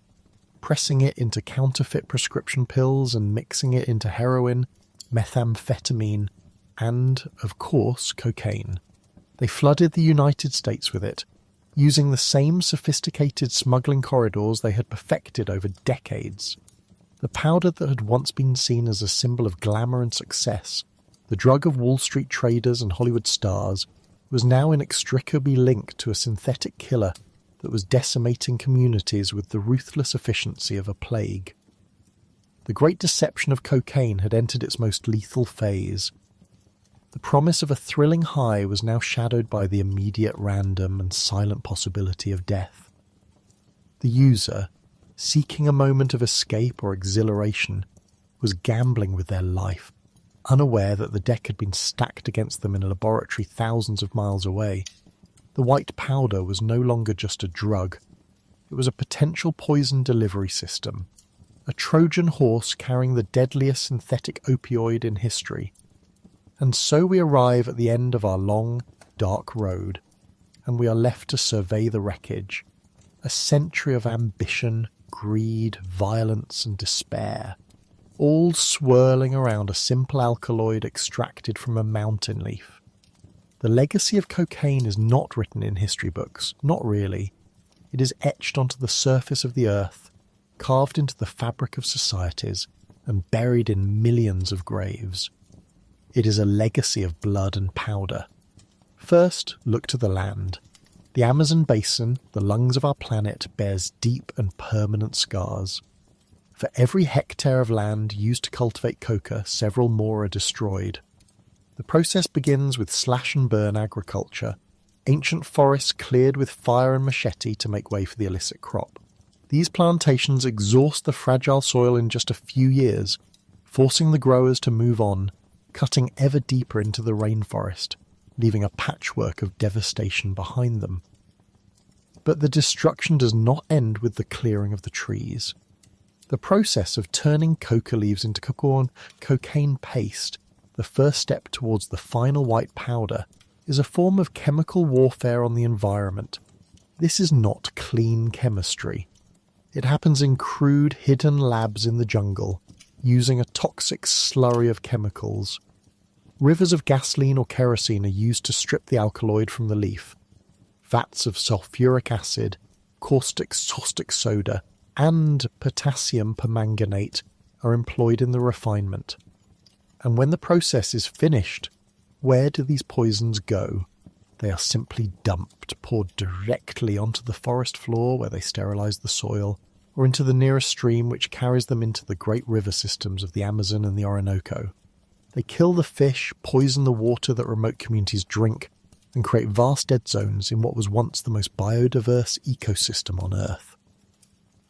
pressing it into counterfeit prescription pills and mixing it into heroin, methamphetamine, and, of course, cocaine. They flooded the United States with it, using the same sophisticated smuggling corridors they had perfected over decades. The powder that had once been seen as a symbol of glamour and success, the drug of Wall Street traders and Hollywood stars, was now inextricably linked to a synthetic killer that was decimating communities with the ruthless efficiency of a plague. The great deception of cocaine had entered its most lethal phase. The promise of a thrilling high was now shadowed by the immediate, random, and silent possibility of death. The user, seeking a moment of escape or exhilaration, was gambling with their life, unaware that the deck had been stacked against them in a laboratory thousands of miles away. The white powder was no longer just a drug. It was a potential poison delivery system, a Trojan horse carrying the deadliest synthetic opioid in history. And so we arrive at the end of our long, dark road, and we are left to survey the wreckage. A century of ambition, greed, violence, and despair. all swirling around a simple alkaloid extracted from a mountain leaf. The legacy of cocaine is not written in history books, not really. It is etched onto the surface of the earth, carved into the fabric of societies, and buried in millions of graves. It is a legacy of blood and powder. First, look to the land. The Amazon basin, the lungs of our planet, bears deep and permanent scars. For every hectare of land used to cultivate coca, several more are destroyed. The process begins with slash-and-burn agriculture, ancient forests cleared with fire and machete to make way for the illicit crop. These plantations exhaust the fragile soil in just a few years, forcing the growers to move on, cutting ever deeper into the rainforest, leaving a patchwork of devastation behind them. But the destruction does not end with the clearing of the trees. The process of turning coca leaves into cocaine paste, the first step towards the final white powder, is a form of chemical warfare on the environment. This is not clean chemistry. It happens in crude, hidden labs in the jungle, using a toxic slurry of chemicals. Rivers of gasoline or kerosene are used to strip the alkaloid from the leaf. Vats of sulfuric acid, caustic soda, and potassium permanganate are employed in the refinement. And when the process is finished, where do these poisons go? They are simply dumped, poured directly onto the forest floor where they sterilize the soil, or into the nearest stream which carries them into the great river systems of the Amazon and the Orinoco. They kill the fish, poison the water that remote communities drink, and create vast dead zones in what was once the most biodiverse ecosystem on Earth.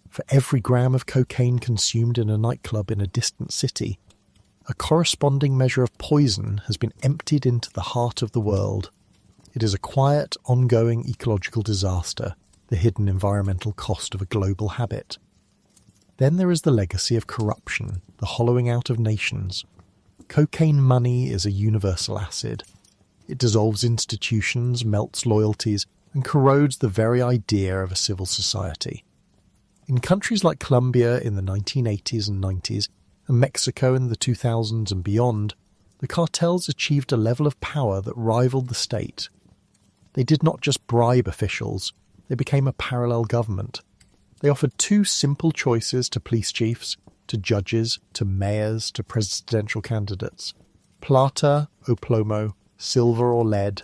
For every gram of cocaine consumed in a nightclub in a distant city, a corresponding measure of poison has been emptied into the heart of the world. It is a quiet, ongoing ecological disaster, the hidden environmental cost of a global habit. Then there is the legacy of corruption, the hollowing out of nations. Cocaine money is a universal acid. It dissolves institutions, melts loyalties, and corrodes the very idea of a civil society. In countries like Colombia in the 1980s and 90s, and Mexico in the 2000s and beyond, the cartels achieved a level of power that rivaled the state. They did not just bribe officials, they became a parallel government. They offered two simple choices to police chiefs, to judges, to mayors, to presidential candidates. Plata o plomo, silver or lead,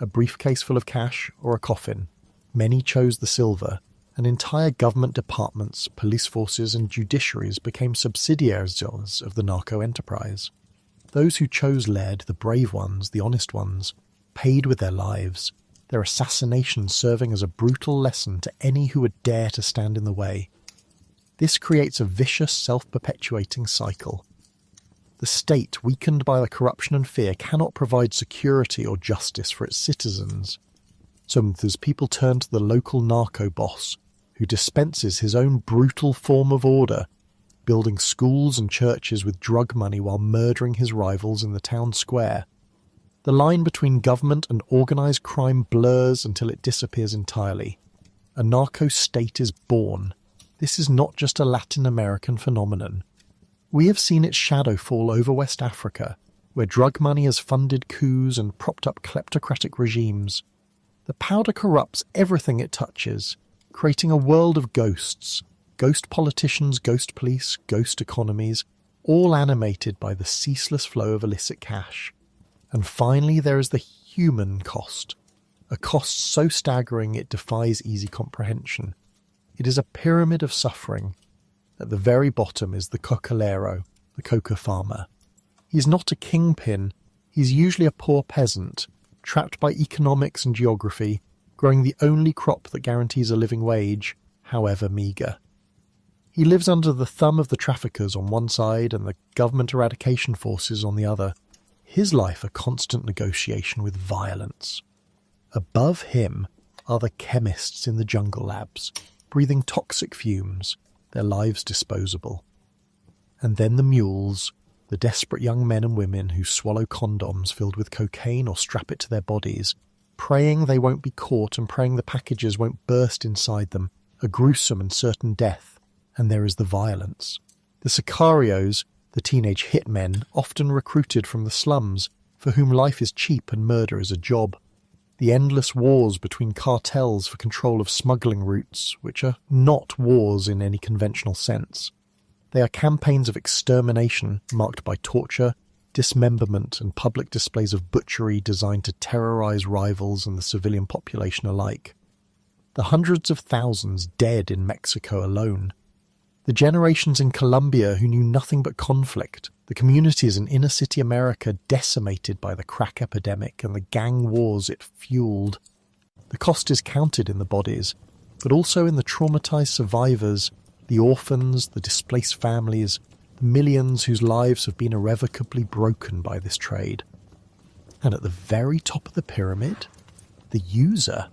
a briefcase full of cash or a coffin. Many chose the silver, and entire government departments, police forces and judiciaries became subsidiaries of the narco-enterprise. Those who chose lead, the brave ones, the honest ones, paid with their lives, their assassinations serving as a brutal lesson to any who would dare to stand in the way. This creates a vicious, self-perpetuating cycle. The state, weakened by the corruption and fear, cannot provide security or justice for its citizens. So as people turn to the local narco boss, who dispenses his own brutal form of order, building schools and churches with drug money while murdering his rivals in the town square. The line between government and organised crime blurs until it disappears entirely. A narco-state is born. This is not just a Latin American phenomenon. We have seen its shadow fall over West Africa, where drug money has funded coups and propped up kleptocratic regimes. The powder corrupts everything it touches, creating a world of ghosts, ghost politicians, ghost police, ghost economies, all animated by the ceaseless flow of illicit cash. And finally there is the human cost, a cost so staggering it defies easy comprehension. It is a pyramid of suffering. At the very bottom is the cocalero, the coca farmer. He is not a kingpin, he is usually a poor peasant, trapped by economics and geography, growing the only crop that guarantees a living wage, however meagre. He lives under the thumb of the traffickers on one side and the government eradication forces on the other. His life a constant negotiation with violence. Above him are the chemists in the jungle labs, breathing toxic fumes, their lives disposable. And then the mules, the desperate young men and women who swallow condoms filled with cocaine or strap it to their bodies, praying they won't be caught and praying the packages won't burst inside them, a gruesome and certain death. And there is the violence. The sicarios, the teenage hitmen often recruited from the slums, for whom life is cheap and murder is a job. The endless wars between cartels for control of smuggling routes, which are not wars in any conventional sense. They are campaigns of extermination marked by torture, dismemberment and public displays of butchery designed to terrorize rivals and the civilian population alike. The hundreds of thousands dead in Mexico alone. The generations in Colombia who knew nothing but conflict, the communities in inner-city America decimated by the crack epidemic and the gang wars it fueled. The cost is counted in the bodies, but also in the traumatized survivors, the orphans, the displaced families, the millions whose lives have been irrevocably broken by this trade. And at the very top of the pyramid, the user.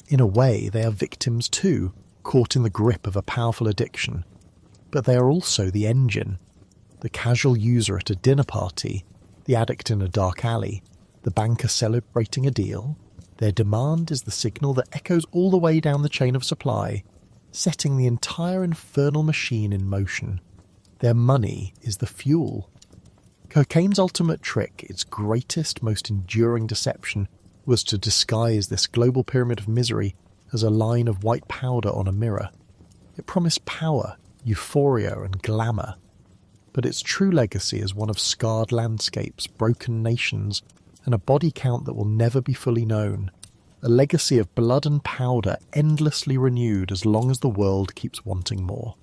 In a way, they are victims too, caught in the grip of a powerful addiction. But they are also the engine. The casual user at a dinner party, the addict in a dark alley, the banker celebrating a deal. Their demand is the signal that echoes all the way down the chain of supply, setting the entire infernal machine in motion. Their money is the fuel. Cocaine's ultimate trick, its greatest, most enduring deception, was to disguise this global pyramid of misery as a line of white powder on a mirror. It promised power, euphoria and glamour. But its true legacy is one of scarred landscapes, broken nations, and a body count that will never be fully known. A legacy of blood and powder endlessly renewed as long as the world keeps wanting more.